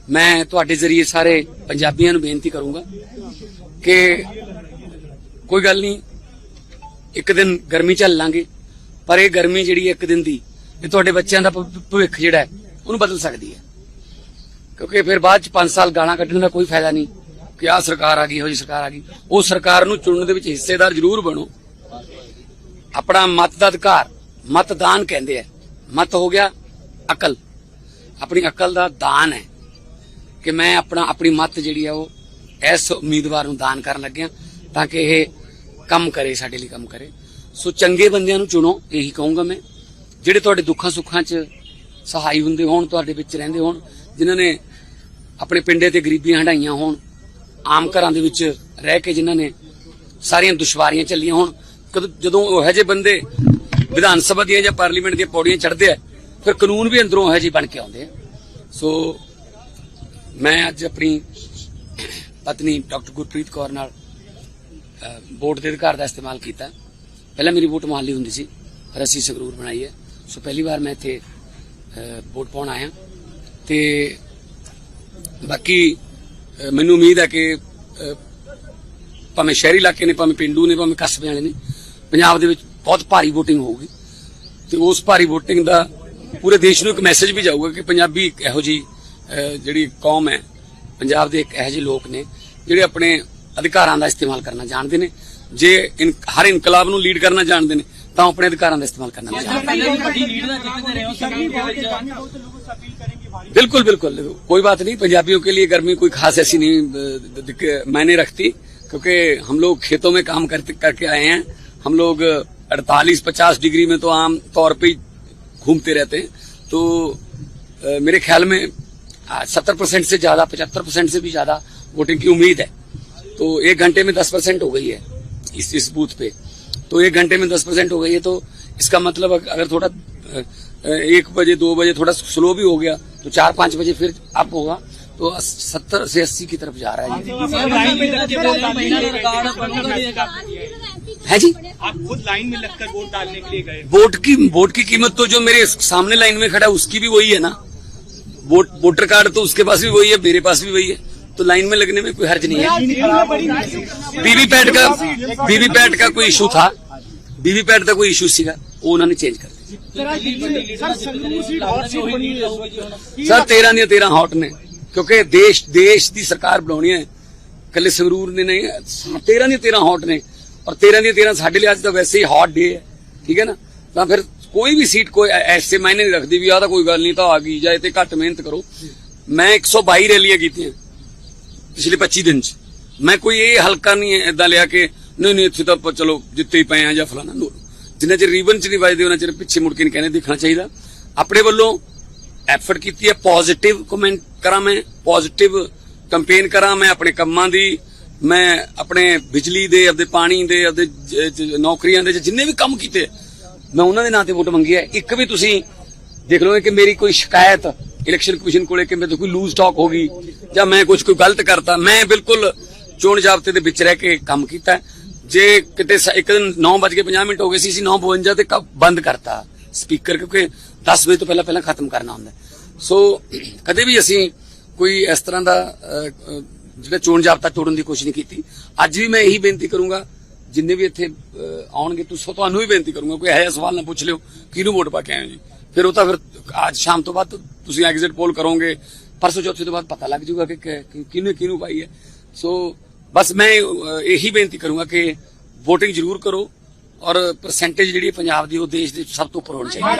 मैं तुहाडे जरिए सारे पंजाबियों नूं बेनती करूंगा कि कोई गल नहीं, एक दिन गर्मी झल लांगे, पर यह गर्मी जिहड़ी एक दिन दी ये तुहाडे बच्चों का भविख जिहड़ा है ਉਹਨੂੰ ਬਦਲ ਸਕਦੀ ਹੈ। ਕਿਉਂਕਿ ਫਿਰ ਬਾਅਦ ਚ 5 ਸਾਲ ਗਾਲਾਂ ਕੱਢਣ ਦਾ ਕੋਈ ਫਾਇਦਾ ਨਹੀਂ ਕਿ ਆਹ ਸਰਕਾਰ ਆ ਗਈ, ਇਹੋ ਜਿਹੀ ਸਰਕਾਰ ਆ ਗਈ। ਉਹ ਸਰਕਾਰ ਨੂੰ ਚੁਣਨ ਦੇ ਵਿੱਚ ਹਿੱਸੇਦਾਰ ਜ਼ਰੂਰ ਬਣੋ। ਆਪਣਾ ਮਤ ਦਾ ਅਧਿਕਾਰ ਮਤਦਾਨ ਕਹਿੰਦੇ ਆ। ਮਤ ਹੋ ਗਿਆ ਅਕਲ, ਆਪਣੀ ਅਕਲ ਦਾ ਦਾਨ ਹੈ ਕਿ ਮੈਂ ਆਪਣੀ ਮਤ ਜਿਹੜੀ ਆ ਉਹ ਇਸ ਉਮੀਦਵਾਰ ਨੂੰ ਦਾਨ ਕਰਨ ਲੱਗਿਆ ਤਾਂ ਕਿ ਇਹ ਕੰਮ ਕਰੇ, ਸਾਡੇ ਲਈ ਕੰਮ ਕਰੇ। ਸੋ ਚੰਗੇ ਬੰਦਿਆਂ ਨੂੰ ਚੁਣੋ, ਇਹੀ ਕਹੂੰਗਾ ਮੈਂ, ਜਿਹੜੇ ਤੁਹਾਡੇ ਦੁੱਖਾਂ ਸੁੱਖਾਂ 'ਚ सहाई हुंदे होण, तुहाडे विच रहिंदे होण, जिन्हां ने अपने पिंडे ते गरीबियां हंडाईयां होण, आम घरां दे विच रह के जिन्हां ने सारियां दुश्वारियां झल्लियां होण। जदों ओह जे बंदे विधान सभा दीयां जां पार्लीमेंट दीयां पौड़ियां चढ़दे आ, फिर कानून भी अंदरों ओह जे बन के आउंदे आ। सो मैं अज अपनी पत्नी डॉक्टर गुरप्रीत कौर नाल वोट दे अधिकार दा इस्तेमाल कीता। पहला मेरी वोट मोहाली हुंदी सी, पर असीं संगरूर बनाई है। सो पहली बार मैं इत्थे वोट पाउण आया ते बाकी मैनूं उम्मीद है कि भावें शहरी इलाके ने, भावें पिंडू ने, भावें कस्बे वाले ने, पंजाब दे विच बहुत भारी वोटिंग होगी ते उस भारी वोटिंग दा पूरे देश नूं एक मैसेज भी जाऊगा कि पंजाबी एक इहो जी जिहड़ी कौम है, पंजाब दे एक इहो जे लोग ने जिहड़े अपने अधिकारां दा इस्तेमाल करना जानदे ने। जे हर इनकलाब नूं लीड करना जानदे ने ਤਾਂ ਆਪਣੇ ਅਧਿਕਾਰਾਂ ਦਾ ਇਸਤੇਮਾਲ ਕਰਨਾ बिल्कुल बिल्कुल कोई बात नहीं। पंजाबियों के लिए गर्मी कोई खास ऐसी नहीं मायने रखती, क्योंकि हम लोग खेतों में काम करके आए हैं। हम लोग 48-50 डिग्री में तो आम तौर पे घूमते रहते हैं। तो मेरे ख्याल में 70% से ज्यादा, 75% से भी ज्यादा वोटिंग की उम्मीद है। तो 1 घंटे में 10% हो गई है इस बूथ पे। तो 1 घंटे में 10% हो गई है, तो इसका मतलब अगर थोड़ा 1 बजे 2 बजे थोड़ा स्लो भी हो गया तो 4-5 बजे फिर अप होगा, तो 70 से 80 की तरफ जा रहा है जी। आप खुद लाइन में लगकर वोट डालने के लिए गए? वोट की कीमत तो जो मेरे सामने लाइन में खड़ा है उसकी भी वही है ना। वोटर कार्ड तो उसके पास भी वही है, मेरे पास भी वही है, तो लाइन में लगने में कोई हर्ज नहीं है। वीवीपैट का कोई इशू था, वीवीपैट का कोई इशू सीगा, वो उन्होंने चेंज कर दिया। सर 13 ਦੀਆਂ 13 हॉट ने, क्योंकि देश की सरकार बनानी है, कल संगरूर ने नहीं। 13 ਦੀਆਂ 13 हॉट ने और 13 ਦੀਆਂ 13 साढ़े लिए आज तो वैसे ही हॉट डे है, ठीक है ना। तो फिर कोई भी सीट कोई ऐसे मायने नहीं रखती भी आ कोई गल नहीं, तो आ गई जाए तो घट मेहनत करो। मैं 122 रैलियां की पिछले 25 दिन च। मैं कोई ये हल्का नहीं है इदा लिया कि नहीं इतने तो चलो जिते ही पे हैं या फलाना। जिन्ना चिर रीबन च नहीं बजते उन्ना चिर पिछे मुड़ के नहीं कहने देखना चाहिए। अपने वालों एफर्ट की है, पॉजिटिव कमेंट करा, मैं पॉजिटिव कंपेन करा, मैं अपने कम्मां दी, मैं अपने बिजली दे, अपने पानी दे, अपने नौकरियां दे जिन्ने भी काम कीते मैं उन्हां दे नां ते वोट मंगी है। एक भी तुसीं देख लोगे कि मेरी कोई शिकायत इलेक्शन कमीशन को लेके मेरे कोई लूज टॉक होगी ਜਾਂ मैं कुछ कोई गलत करता, मैं बिल्कुल चोण जाब्ते ਦੇ ਵਿੱਚ ਰਹਿ ਕੇ ਕੰਮ ਕੀਤਾ। ਜੇ ਕਿਤੇ ਇੱਕ ਦਿਨ 9:50 ਹੋ ਗਏ ਸੀ, ਅਸੀਂ 9:52 ਤੇ ਬੰਦ ਕਰਤਾ ਸਪੀਕਰ, ਕਿਉਂਕਿ 10 ਵਜੇ ਤੋਂ ਪਹਿਲਾਂ ਖਤਮ ਕਰਨਾ ਹੁੰਦਾ। ਸੋ ਕਦੇ ਵੀ ਅਸੀਂ ਕੋਈ ਇਸ ਤਰ੍ਹਾਂ ਦਾ ਜਿਹੜਾ ਚੋਣ ਜਾਬਤਾ ਤੋੜਨ ਦੀ ਕੋਸ਼ਿਸ਼ ਨਹੀਂ ਕੀਤੀ। ਅੱਜ ਵੀ ਮੈਂ ਇਹੀ ਬੇਨਤੀ ਕਰੂੰਗਾ ਜਿੰਨੇ ਵੀ ਇੱਥੇ ਆਉਣਗੇ, ਤੁਹਾਨੂੰ ਵੀ ਬੇਨਤੀ ਕਰੂੰਗਾ, ਕੋਈ ਇਹੋ ਜਿਹਾ ਸਵਾਲ ਨਾ ਪੁੱਛ ਲਿਓ ਕਿਹਨੂੰ ਵੋਟ ਪਾ ਕੇ ਆਏ ਹੋ ਜੀ। ਫਿਰ ਉਹ ਤਾਂ ਫਿਰ ਅੱਜ ਸ਼ਾਮ ਤੋਂ ਬਾਅਦ ਤੁਸੀਂ ਐਗਜ਼ਿਟ ਪੋਲ ਕਰੋਗੇ, परसों चौथे तो बाद पता लग जाऊगा कि किन्नू पाई है। सो बस मैं यही बेनती करूंगा कि वोटिंग जरूर करो और परसेंटेज जी पंजाब की देश के सब तो उपर होनी चाहिए।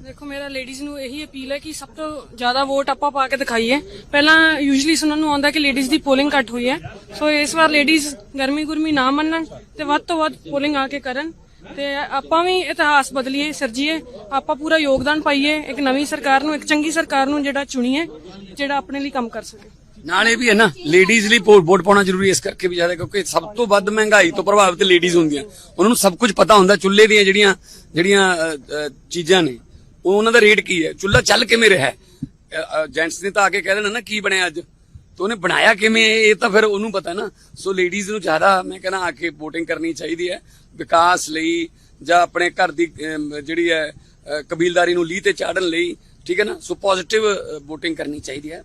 देखो मेरा लेडीज़ ਨੂੰ ਇਹੀ ਅਪੀਲ ਹੈ ਕਿ ਸਭ ਤੋਂ ਜ਼ਿਆਦਾ ਵੋਟ ਆਪਾਂ ਪਾ ਕੇ ਦਿਖਾਈਏ। ਪਹਿਲਾਂ ਯੂਜੂਅਲੀ ਸੁਣਨ ਨੂੰ ਆਉਂਦਾ ਕਿ ਲੇਡੀਜ਼ ਦੀ ਪੋਲਿੰਗ ਘੱਟ ਹੋਈ ਹੈ, ਸੋ ਇਸ ਵਾਰ ਲੇਡੀਜ਼ ਗਰਮੀ ਗੁਰਮੀ ਨਾ ਮੰਨਣ ਤੇ ਵੱਧ ਤੋਂ ਵੱਧ ਪੋਲਿੰਗ ਆ ਕੇ ਕਰਨ ਤੇ ਆਪਾਂ ਵੀ ਇਤਿਹਾਸ ਬਦਲੀਏ, ਸਿਰਜੀਏ, ਆਪਾਂ ਪੂਰਾ ਯੋਗਦਾਨ ਪਾਈਏ ਇੱਕ ਨਵੀਂ ਸਰਕਾਰ ਨੂੰ, ਇੱਕ ਚੰਗੀ ਸਰਕਾਰ ਨੂੰ ਜਿਹੜਾ ਚੁਣੀਏ, ਜਿਹੜਾ ਆਪਣੇ ਲਈ ਕੰਮ ਕਰ ਸਕੇ। ਨਾਲੇ ਵੀ ਹੈ ਨਾ ਲੇਡੀਜ਼ ਲਈ ਵੋਟ ਪਾਉਣਾ ਜ਼ਰੂਰੀ ਇਸ ਕਰਕੇ ਵੀ ਜ਼ਿਆਦਾ ਕਿਉਂਕਿ ਸਭ ਤੋਂ ਵੱਧ ਮਹਿੰਗਾਈ ਤੋਂ ਪ੍ਰਭਾਵਿਤ ਲੇਡੀਜ਼ ਹੁੰਦੀਆਂ, ਉਹਨਾਂ ਨੂੰ ਸਭ ਕੁਝ ਪਤਾ ਹੁੰਦਾ ਚੁੱਲ੍ਹੇ ਦੀਆਂ ਜਿਹੜੀਆਂ ਚੀਜ਼ਾਂ ਨੇ ਉਹਨਾਂ ਦਾ ਰੇਟ ਕੀ ਹੈ, ਚੁੱਲ੍ਹਾ ਚੱਲ ਕਿਵੇਂ ਰਿਹਾ ਹੈ। ਜੈਂਟਸ ਨੇ ਤਾਂ ਆ ਕੇ ਕਹਿ ਦੇਣਾ ਨਾ ਕੀ ਬਣਿਆ ਅੱਜ, ਤੇ ਉਹਨੇ ਬਣਾਇਆ ਕਿਵੇਂ ਇਹ ਤਾਂ ਫਿਰ ਉਹਨੂੰ ਪਤਾ ਨਾ। ਸੋ ਲੇਡੀਜ਼ ਨੂੰ ਜ਼ਿਆਦਾ ਮੈਂ ਕਹਿੰਦਾ ਆ ਕੇ ਵੋਟਿੰਗ ਕਰਨੀ ਚਾਹੀਦੀ ਹੈ ਵਿਕਾਸ ਲਈ ਜਾਂ ਆਪਣੇ ਘਰ ਦੀ ਜਿਹੜੀ ਹੈ ਕਬੀਲਦਾਰੀ ਨੂੰ ਲੀਹ ਤੇ ਚਾੜਨ ਲਈ, ठीक है ना। सो पॉजिटिव वोटिंग करनी चाहिए।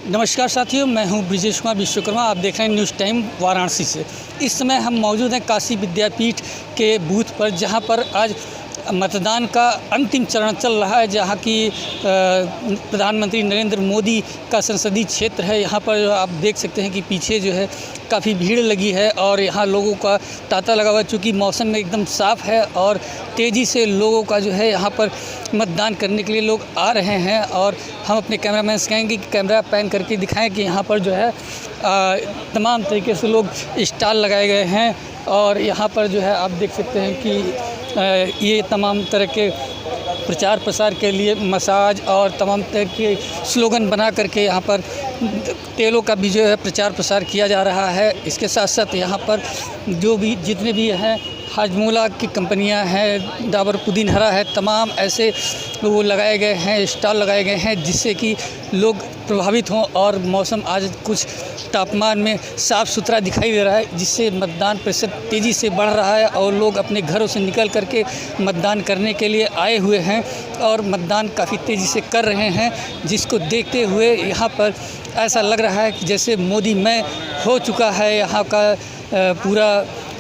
नमस्कार साथियों, मैं हूं ब्रिजेश कुमार विश्वकर्मा, आप देख रहे हैं न्यूज़ टाइम वाराणसी से। इस समय हम मौजूद हैं काशी विद्यापीठ के बूथ पर, जहां पर आज मतदान का अंतिम चरण चल रहा है, जहां की प्रधानमंत्री नरेंद्र मोदी का संसदीय क्षेत्र है। यहाँ पर आप देख सकते हैं कि पीछे जो है काफ़ी भीड़ लगी है और यहाँ लोगों का तांता लगा हुआ है, चूँकि मौसम में एकदम साफ़ है और तेज़ी से लोगों का जो है यहाँ पर मतदान करने के लिए लोग आ रहे हैं। और हम अपने कैमरामैन से कहेंगे कि कैमरा पैन करके दिखाएं कि यहाँ पर जो है तमाम तरीके से लोग स्टॉल लगाए गए हैं और यहाँ पर जो है आप देख सकते हैं कि ये तमाम तरह के प्रचार प्रसार के लिए मसाज और तमाम तरह के स्लोगन बना करके यहाँ पर तेलों का भी जो है प्रचार प्रसार किया जा रहा है। इसके साथ साथ यहाँ पर जो भी जितने भी हैं हाजमोला की कंपनियां हैं, डाबर पुदीन हरा है, तमाम ऐसे वो लगाए गए हैं, स्टॉल लगाए गए हैं जिससे कि लोग प्रभावित हों। और मौसम आज कुछ तापमान में साफ़ सुथरा दिखाई दे रहा है, जिससे मतदान प्रतिशत तेज़ी से बढ़ रहा है और लोग अपने घरों से निकल करके मतदान करने के लिए आए हुए हैं और मतदान काफ़ी तेज़ी से कर रहे हैं, जिसको देखते हुए यहाँ पर ऐसा लग रहा है कि जैसे मोदी मय हो चुका है यहाँ का पूरा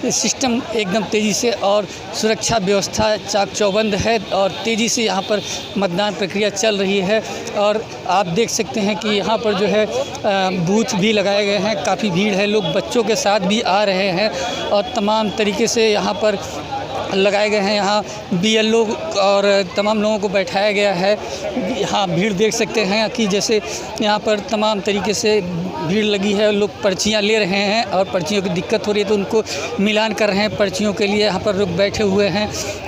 सिस्टम एकदम तेज़ी से, और सुरक्षा व्यवस्था चाक चौबंद है और तेज़ी से यहाँ पर मतदान प्रक्रिया चल रही है। और आप देख सकते हैं कि यहाँ पर जो है बूथ भी लगाए गए हैं, काफ़ी भीड़ है, लोग बच्चों के साथ भी आ रहे हैं और तमाम तरीके से यहाँ पर लगाए गए हैं। यहाँ BLO और तमाम लोगों को बैठाया गया है। यहाँ भीड़ देख सकते हैं कि जैसे यहाँ पर तमाम तरीके से भीड़ लगी है, लोग पर्चियाँ ले रहे हैं और पर्चियों की दिक्कत हो रही है तो उनको मिलान कर रहे हैं पर्चियों के लिए। यहाँ पर लोग बैठे हुए हैं,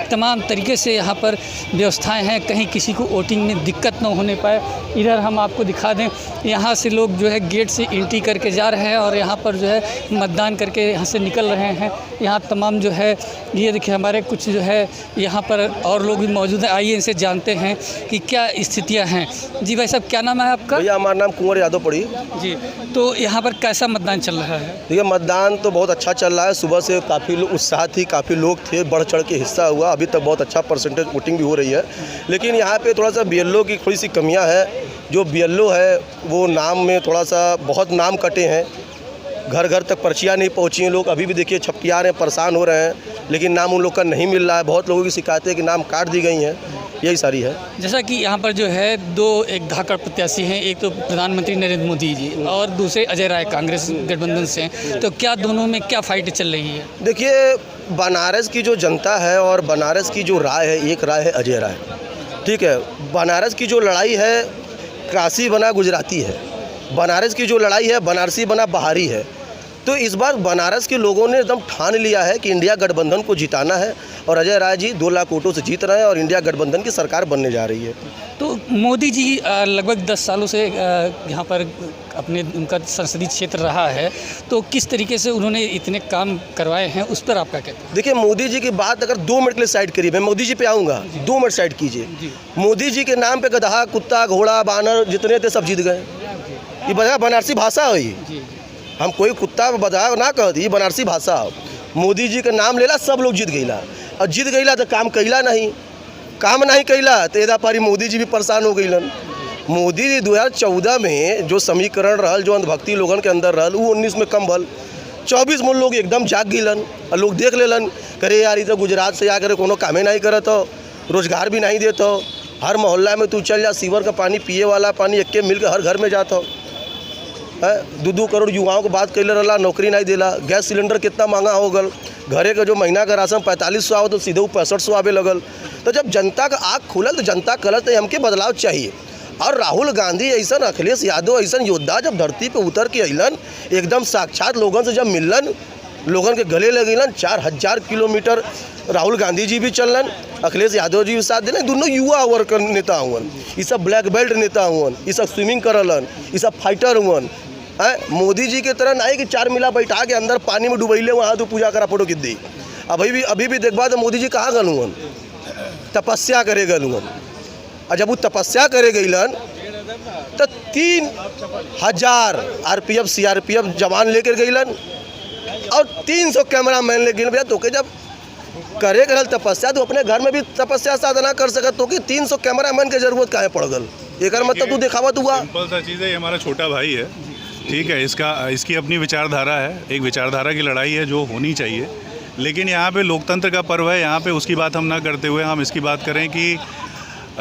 तमाम तरीके से यहाँ पर व्यवस्थाएं हैं, कहीं किसी को वोटिंग में दिक्कत न होने पाए। इधर हम आपको दिखा दें, यहाँ से लोग जो है गेट से एंट्री करके जा रहे हैं और यहाँ पर जो है मतदान करके यहाँ से निकल रहे हैं। यहाँ तमाम जो है ये देखिए हमारे कुछ जो है यहाँ पर और लोग भी मौजूद हैं, आइए इनसे जानते हैं कि क्या स्थितियाँ हैं। जी भाई साहब, क्या नाम है आपका? भैया हमारा नाम कुंवर यादव पड़ी जी। तो यहाँ पर कैसा मतदान चल रहा है? देखिए मतदान तो बहुत अच्छा चल रहा है, सुबह से काफ़ी उत्साह थी, काफ़ी लोग थे, बढ़ चढ़ के हिस्सा हुआ। अभी तक बहुत अच्छा परसेंटेज वोटिंग भी हो रही है, लेकिन यहाँ पे थोड़ा सा BLO की थोड़ी सी कमियाँ है। जो BLO है वो नाम में थोड़ा सा बहुत नाम कटे हैं, घर घर तक पर्चियाँ नहीं पहुँची हैं, लोग अभी भी देखिए छपटिया रहे हैं, परेशान हो रहे हैं, लेकिन नाम उन लोग का नहीं मिल रहा है। बहुत लोगों की शिकायतें हैं कि नाम काट दी गई हैं, यही सारी है। जैसा कि यहाँ पर जो है एक धाकड़ प्रत्याशी हैं, एक तो प्रधानमंत्री नरेंद्र मोदी जी और दूसरे अजय राय कांग्रेस गठबंधन से हैं, तो क्या दोनों में क्या फाइट चल रही है? देखिए बनारस की जो जनता है और बनारस की जो राय है, एक राय है अजय राय, ठीक है। बनारस की जो लड़ाई है काशी बना गुजराती है, बनारस की जो लड़ाई है बनारसी बना बहारी है। तो इस बार बनारस के लोगों ने एकदम ठान लिया है कि इंडिया गठबंधन को जिताना है और अजय राय जी 2 लाख वोटों से जीत रहे हैं और इंडिया गठबंधन की सरकार बनने जा रही है। तो मोदी जी लगभग 10 सालों से यहाँ पर अपने उनका संसदीय क्षेत्र रहा है, तो किस तरीके से उन्होंने इतने काम करवाए हैं उस पर आप क्या कहते हैं? देखिए, मोदी जी की बात अगर 2 मिनट के लिए साइड करिए, मैं मोदी जी पे आऊँगा, 2 मिनट साइड कीजिए। मोदी जी के नाम पे गधा, कुत्ता, घोड़ा, बानर जितने थे सब जीत गए। ये बनारसी भाषा है, हम कोई कुत्ता बधा ना कहती, बनारसी भाषा। मोदी जी का नाम लेला सब लोग जीत गईला, और जीत गईला तो काम कैला नहीं, काम नहीं कैला तो एदा पारी मोदी जी भी परेशान हो गईलन। मोदी जी 2014 में जो समीकरण रहल, जो अंधभक्ति लोगन के अंदर रहल, वो 19 में कम भल। 24 में लोग एकदम जाग गईलन और लोग देख लेलन, करे यार ये तो गुजरात से आकर कोनो कामे नहीं करत हो, रोजगार भी नहीं देता हो, हर मोहल्ला में तू चल जा, सीवर का पानी पिए वाला पानी एक मिल के हर घर में जाता हो। 2-2 करोड़ युवाओं को बात कैले रहा, नौकरी नहीं दिला। गैस सिलेंडर कितना महंगा हो गल, घरे का जो महीना का राशन 4500 आओ तो सीधे 6500 आवे लगल। तो जब जनता का आँख खुलल तो जनता कलत तो हमके बदलाव चाहिए। और राहुल गांधी ऐसा, अखिलेश यादव ऐसा योद्धा जब धरती पे उतर के अलन, एकदम साक्षात लोगन से जब मिलन, लोगन के गले लगेलन, 4000 किलोमीटर राहुल गांधी जी भी चलन, अखिलेश यादव जी भी साथ दिले। दोनों युवा वर्ग नेता हुअन, ये सब ब्लैक बेल्ट नेता हुअन, ये सब स्विमिंग करलन, ये सब फाइटर हुअन। मोदी जी के तरह नहीं कि 4 मिला बैठा के अंदर पानी में डुबैले वहाँ तो पूजा करा फोटो खींच दी। अभी भी देखबा तो मोदी जी कहाँ गल हुअन, तपस्या करे गल हुअन। और जब वो तपस्या करे गईलन तो 3000 RPF CRPF जवान लेकर गईलन और 300 कैमरा मैन ले गए। भैया तो के जब करे गल तपस्या तो अपने घर में भी तपस्या साधना कर सकत, तो कि 300 कैमरा मैन की जरूरत काहे पड़ गल? एक मतलब तू दिखावत हुआ। सिंपल सा चीज़ है, ये हमारा छोटा भाई है, ठीक है, इसकी अपनी विचारधारा है, एक विचारधारा की लड़ाई है जो होनी चाहिए। लेकिन यहाँ पे लोकतंत्र का पर्व है, यहाँ पे उसकी बात हम ना करते हुए हम इसकी बात करें कि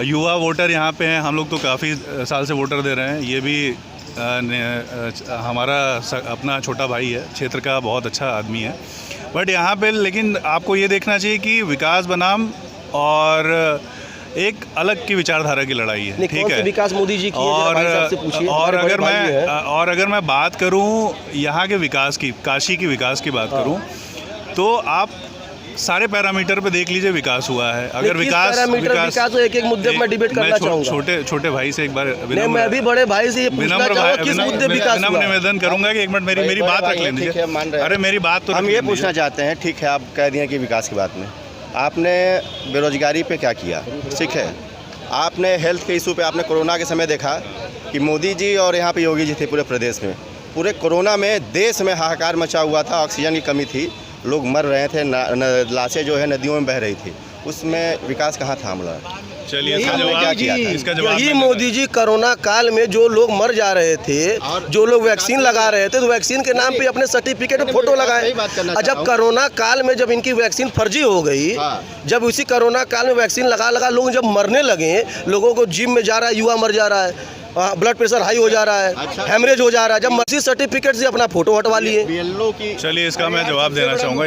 युवा वोटर यहाँ पे हैं। हम लोग तो काफ़ी साल से वोटर दे रहे हैं, ये भी हमारा अपना छोटा भाई है, क्षेत्र का बहुत अच्छा आदमी है। बट यहाँ पे लेकिन आपको ये देखना चाहिए कि विकास बनाम और एक अलग की विचारधारा की लड़ाई है, ठीक है। विकास मोदी जी की और अगर मैं बात करूं यहाँ के विकास की, काशी की विकास की बात करूं, तो आप सारे पैरामीटर पे देख लीजिए विकास हुआ है। अगर विकास तो एक मुद्दे में डिबेट करना चाहूँगा। छोटे भाई से एक बार मैं भी बड़े भाई से विनम्र निवेदन करूंगा कि एक मिनट मेरी बात रख लें दीजिए। अरे मेरी बात तो हम ये पूछना चाहते हैं, ठीक है आप कह दिए कि विकास की बात में आपने बेरोजगारी पे क्या किया, ठीक है। आपने हेल्थ के इशू पे आपने कोरोना के समय देखा कि मोदी जी और यहाँ पे योगी जी थे पूरे प्रदेश में, पूरे कोरोना में देश में हाहाकार मचा हुआ था, ऑक्सीजन की कमी थी, लोग मर रहे थे, लाशें जो है नदियों में बह रही थी, उसमें विकास कहाँ था हमारा? चलिए इसका जवाब यही मोदी जी कोरोना काल में जो लोग मर जा रहे थे, जो लोग वैक्सीन लगा रहे थे, तो वैक्सीन के नाम पे अपने सर्टिफिकेट में फोटो लगाए। और जब कोरोना काल में जब इनकी वैक्सीन फर्जी हो गई, जब उसी कोरोना काल में वैक्सीन लगा लोग जब मरने लगे, लोगों को जिम में जा रहा है, युवा मर जा रहा है, ब्लड प्रेशर हाई हो जा रहा है, हेमरेज हो जा रहा है, जब मर्जी सर्टिफिकेट से अपना फोटो हटवा लिए। चलिए इसका मैं जवाब देना चाहूँगा।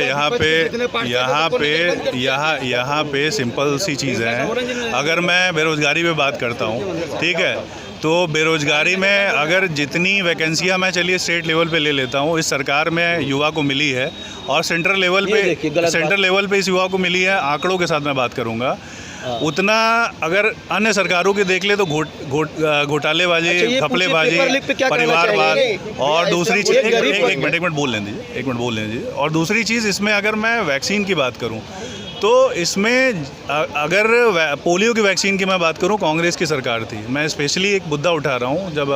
यहाँ पे सिंपल सी चीज़ है। अगर मैं बेरोजगारी पे बात करता हूँ, ठीक है, तो बेरोजगारी में अगर जितनी वैकेंसियाँ मैं चलिए स्टेट लेवल पे ले लेता हूँ, इस सरकार में युवा को मिली है और सेंट्रल लेवल पे इस युवा को मिली है, आंकड़ों के साथ मैं बात करूँगा, उतना अगर अन्य सरकारों के देख ले तो घोटालेबाजी, घपलेबाजी, परिवारवाद और दूसरी चीज़ एक मिनट बोल लें दीजिए। और दूसरी चीज़ इसमें अगर मैं वैक्सीन की बात करूं तो इसमें अगर पोलियो की वैक्सीन की मैं बात करूं, कांग्रेस की सरकार थी। मैं स्पेशली एक मुद्दा उठा रहा हूं, जब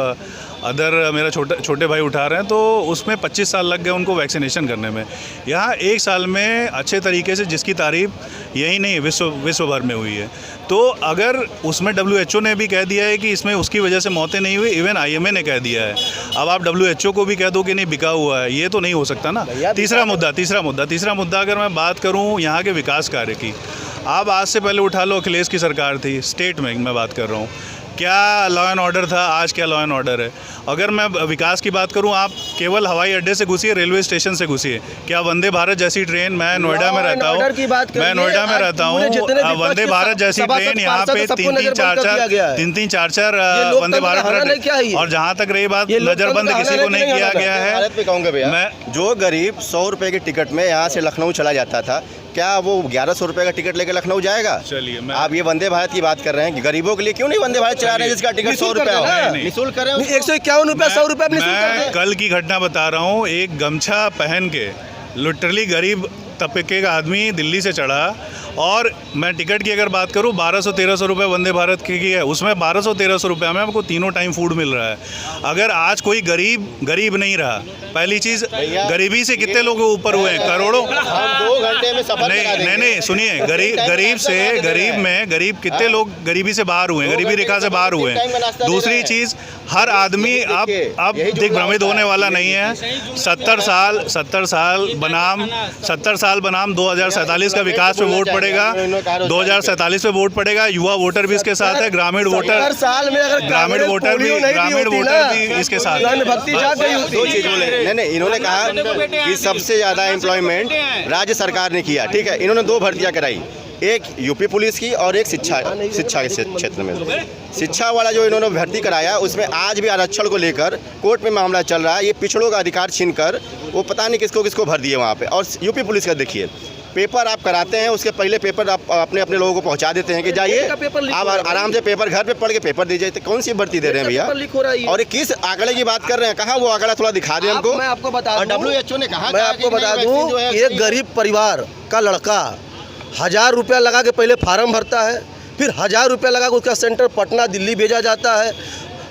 मेरा छोटे भाई उठा रहे हैं, तो उसमें 25 साल लग गए उनको वैक्सीनेशन करने में। यहाँ 1 साल में अच्छे तरीके से, जिसकी तारीफ यही नहीं विश्व भर में हुई है। तो अगर उसमें WHO ने भी कह दिया है कि इसमें उसकी वजह से मौतें नहीं हुई, इवन IMA ने कह दिया है, अब आप WHO को भी कह दो कि नहीं बिका हुआ है, ये तो नहीं हो सकता ना। तीसरा मुद्दा अगर मैं बात करूँ यहाँ के विकास कार्य की, आप आज से पहले उठा लो, अखिलेश की सरकार थी, स्टेट में मैं बात कर रहा हूँ, क्या लॉ एंड ऑर्डर था, आज क्या लॉ एंड ऑर्डर है। अगर मैं विकास की बात करूं, आप केवल हवाई अड्डे से घुसिए, रेलवे स्टेशन से घुसिए। क्या वंदे भारत जैसी ट्रेन, मैं नोएडा में रहता हूं, वंदे भारत जैसी ट्रेन यहाँ पे तीन चार वंदे भारत, और जहाँ तक रही बात नजरबंद किसी को नहीं किया गया है। मैं जो गरीब 100 रुपये की टिकट में यहाँ से लखनऊ चला जाता था, क्या वो 1100 रुपये का टिकट लेकर लखनऊ जाएगा? चलिए, आप ये वंदे भारत की बात कर रहे हैं कि गरीबों के लिए क्यों नहीं वंदे भारत चला रहे हैं जिसका टिकट 100 रुपये हो? निःशुल्क कर रहे हैं, 151 रुपये 100 रुपये। मैं कल की घटना बता रहा हूँ। एक गमछा पहन के लिटरली गरीब तबके का आदमी दिल्ली से चढ़ा, और मैं टिकट की अगर बात करूँ 1200-1300 रुपये वंदे भारत की है, उसमें 1200-1300 रुपये में आपको तीनों टाइम फूड मिल रहा है। अगर आज कोई गरीब नहीं रहा, पहली चीज़ गरीबी से कितने लोग ऊपर हुए हैं, करोड़ों। हम 2 घंटे में सफर नहीं सुनिए, गरीब कितने लोग गरीबी से बाहर हुए हैं, गरीबी रेखा से बाहर हुए हैं। दूसरी चीज़, हर आदमी अब दिग्भ्रमित होने वाला नहीं है। 70 साल बनाम 2047 का विकास पे वोट पड़ेगा, 2047 में वोट पड़ेगा। युवा वोटर भी इसके साथ है, ग्रामीण वोटर भी इसके साथ है। दो चीज बोले, नहीं, इन्होंने कहा कि सबसे ज़्यादा एम्प्लॉयमेंट राज्य सरकार ने किया, ठीक है। इन्होंने 2 भर्तियाँ कराई, एक यूपी पुलिस की और एक शिक्षा के क्षेत्र में। शिक्षा वाला जो इन्होंने भर्ती कराया, उसमें आज भी आरक्षण को लेकर कोर्ट में मामला चल रहा है। ये पिछड़ों का अधिकार छीनकर वो पता नहीं किसको भर दिए वहाँ पे। और यूपी पुलिस का देखिए, पेपर आप कराते हैं, उसके पहले पेपर आप अपने लोगों को पहुंचा देते हैं कि जाइए आप आराम से पेपर घर पे पढ़ के पेपर दीजिए। तो कौन सी भर्ती दे रहे हैं भैया? और किस आंकड़े की बात कर रहे हैं? कहाँ वो आंकड़ा, थोड़ा दिखा दें हमको। मैं आपको बता दूं, WHO ने कहा, मैं आपको बता दूं, एक गरीब परिवार का लड़का 1000 रुपया लगा के पहले फार्म भरता है, फिर 1000 रुपया लगा के उसका सेंटर पटना दिल्ली भेजा जाता है।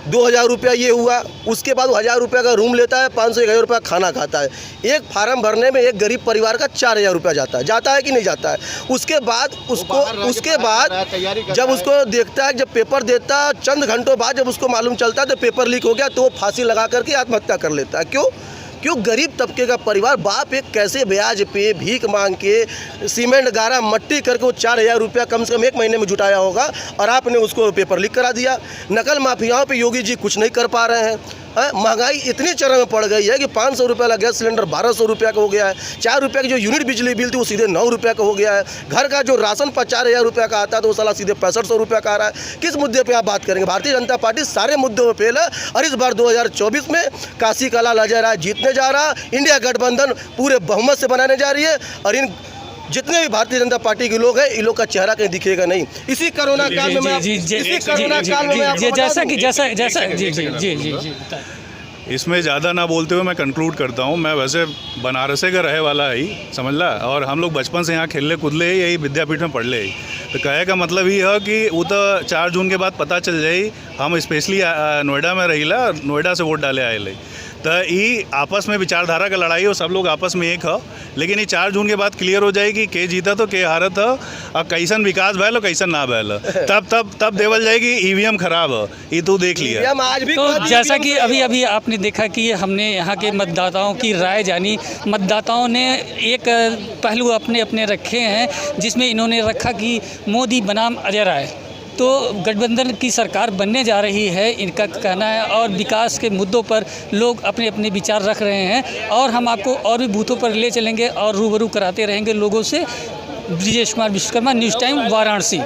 2000 रुपया ये हुआ, उसके बाद वो 1000 रुपया का रूम लेता है, 500-1000 रुपया खाना खाता है। एक फार्म भरने में एक गरीब परिवार का 4000 रुपया जाता है कि नहीं जाता है? उसके बाद जब उसको देखता है, जब पेपर देता है, चंद घंटों बाद जब उसको मालूम चलता है तो पेपर लीक हो गया, तो वो फांसी लगा करके आत्महत्या कर लेता है। क्यों गरीब तबके का परिवार, बाप एक कैसे ब्याज पे भीख मांग के सीमेंट गारा मट्टी करके वो 4000 रुपया कम से कम 1 महीने में जुटाया होगा, और आपने उसको पेपर लीक करा दिया। नकल माफियाओं पे योगी जी कुछ नहीं कर पा रहे हैं। महंगाई इतनी चरम में पड़ गई है कि 500 रुपये का गैस सिलेंडर 1200 रुपया का हो गया है। 4 रुपये की जो यूनिट बिजली बिल थी वो सीधे 9 रुपये का हो गया है। घर का जो राशन 4000 रुपये का आता है तो वो साला सीधे 6500 रुपये का आ रहा है। किस मुद्दे पे आप बात करेंगे? भारतीय जनता पार्टी सारे मुद्दों में फेल है, और इस बार 2024 में काशी का लाल अजय राय जीतने जा रहा। इंडिया गठबंधन पूरे बहुमत से बनाने जा रही है, और इन जितने भी भारतीय जनता पार्टी के लोग हैं, इन लोग का चेहरा कहीं दिखेगा नहीं। इसी कोरोना काल में इसमें ज़्यादा ना बोलते हुए मैं कंक्लूड करता हूँ। मैं वैसे बनारसे का रहे वाला ही, समझ ला, और हम लोग बचपन से यहाँ खेलने कूदले ही, यही विद्यापीठ में पढ़ले ही। तो कहे का मतलब ये है कि वो तो 4 जून के बाद पता चल जाए। हम स्पेशली नोएडा में रहीला, नोएडा से वोट डाले आए। तो ये आपस में विचारधारा का लड़ाई हो, सब लोग आपस में एक हो, लेकिन ये 4 जून के बाद क्लियर हो जाएगी के जीता तो के हारत हो, और कैसन विकास भैल हो कैसन ना भैल, तब देवल जाएगी EVM खराब हो, ये तू देख लिया। तो जैसा कि अभी आपने देखा कि हमने यहाँ के मतदाताओं की राय जानी। मतदाताओं ने एक पहलू अपने रखे हैं, जिसमें इन्होंने रखा कि मोदी बनाम अजय राय, तो गठबंधन की सरकार बनने जा रही है, इनका कहना है। और विकास के मुद्दों पर लोग अपने विचार रख रहे हैं, और हम आपको और भी बूथों पर ले चलेंगे और रूबरू कराते रहेंगे लोगों से। Brijesh Kumar Vishwakarma, news time, Varanasi.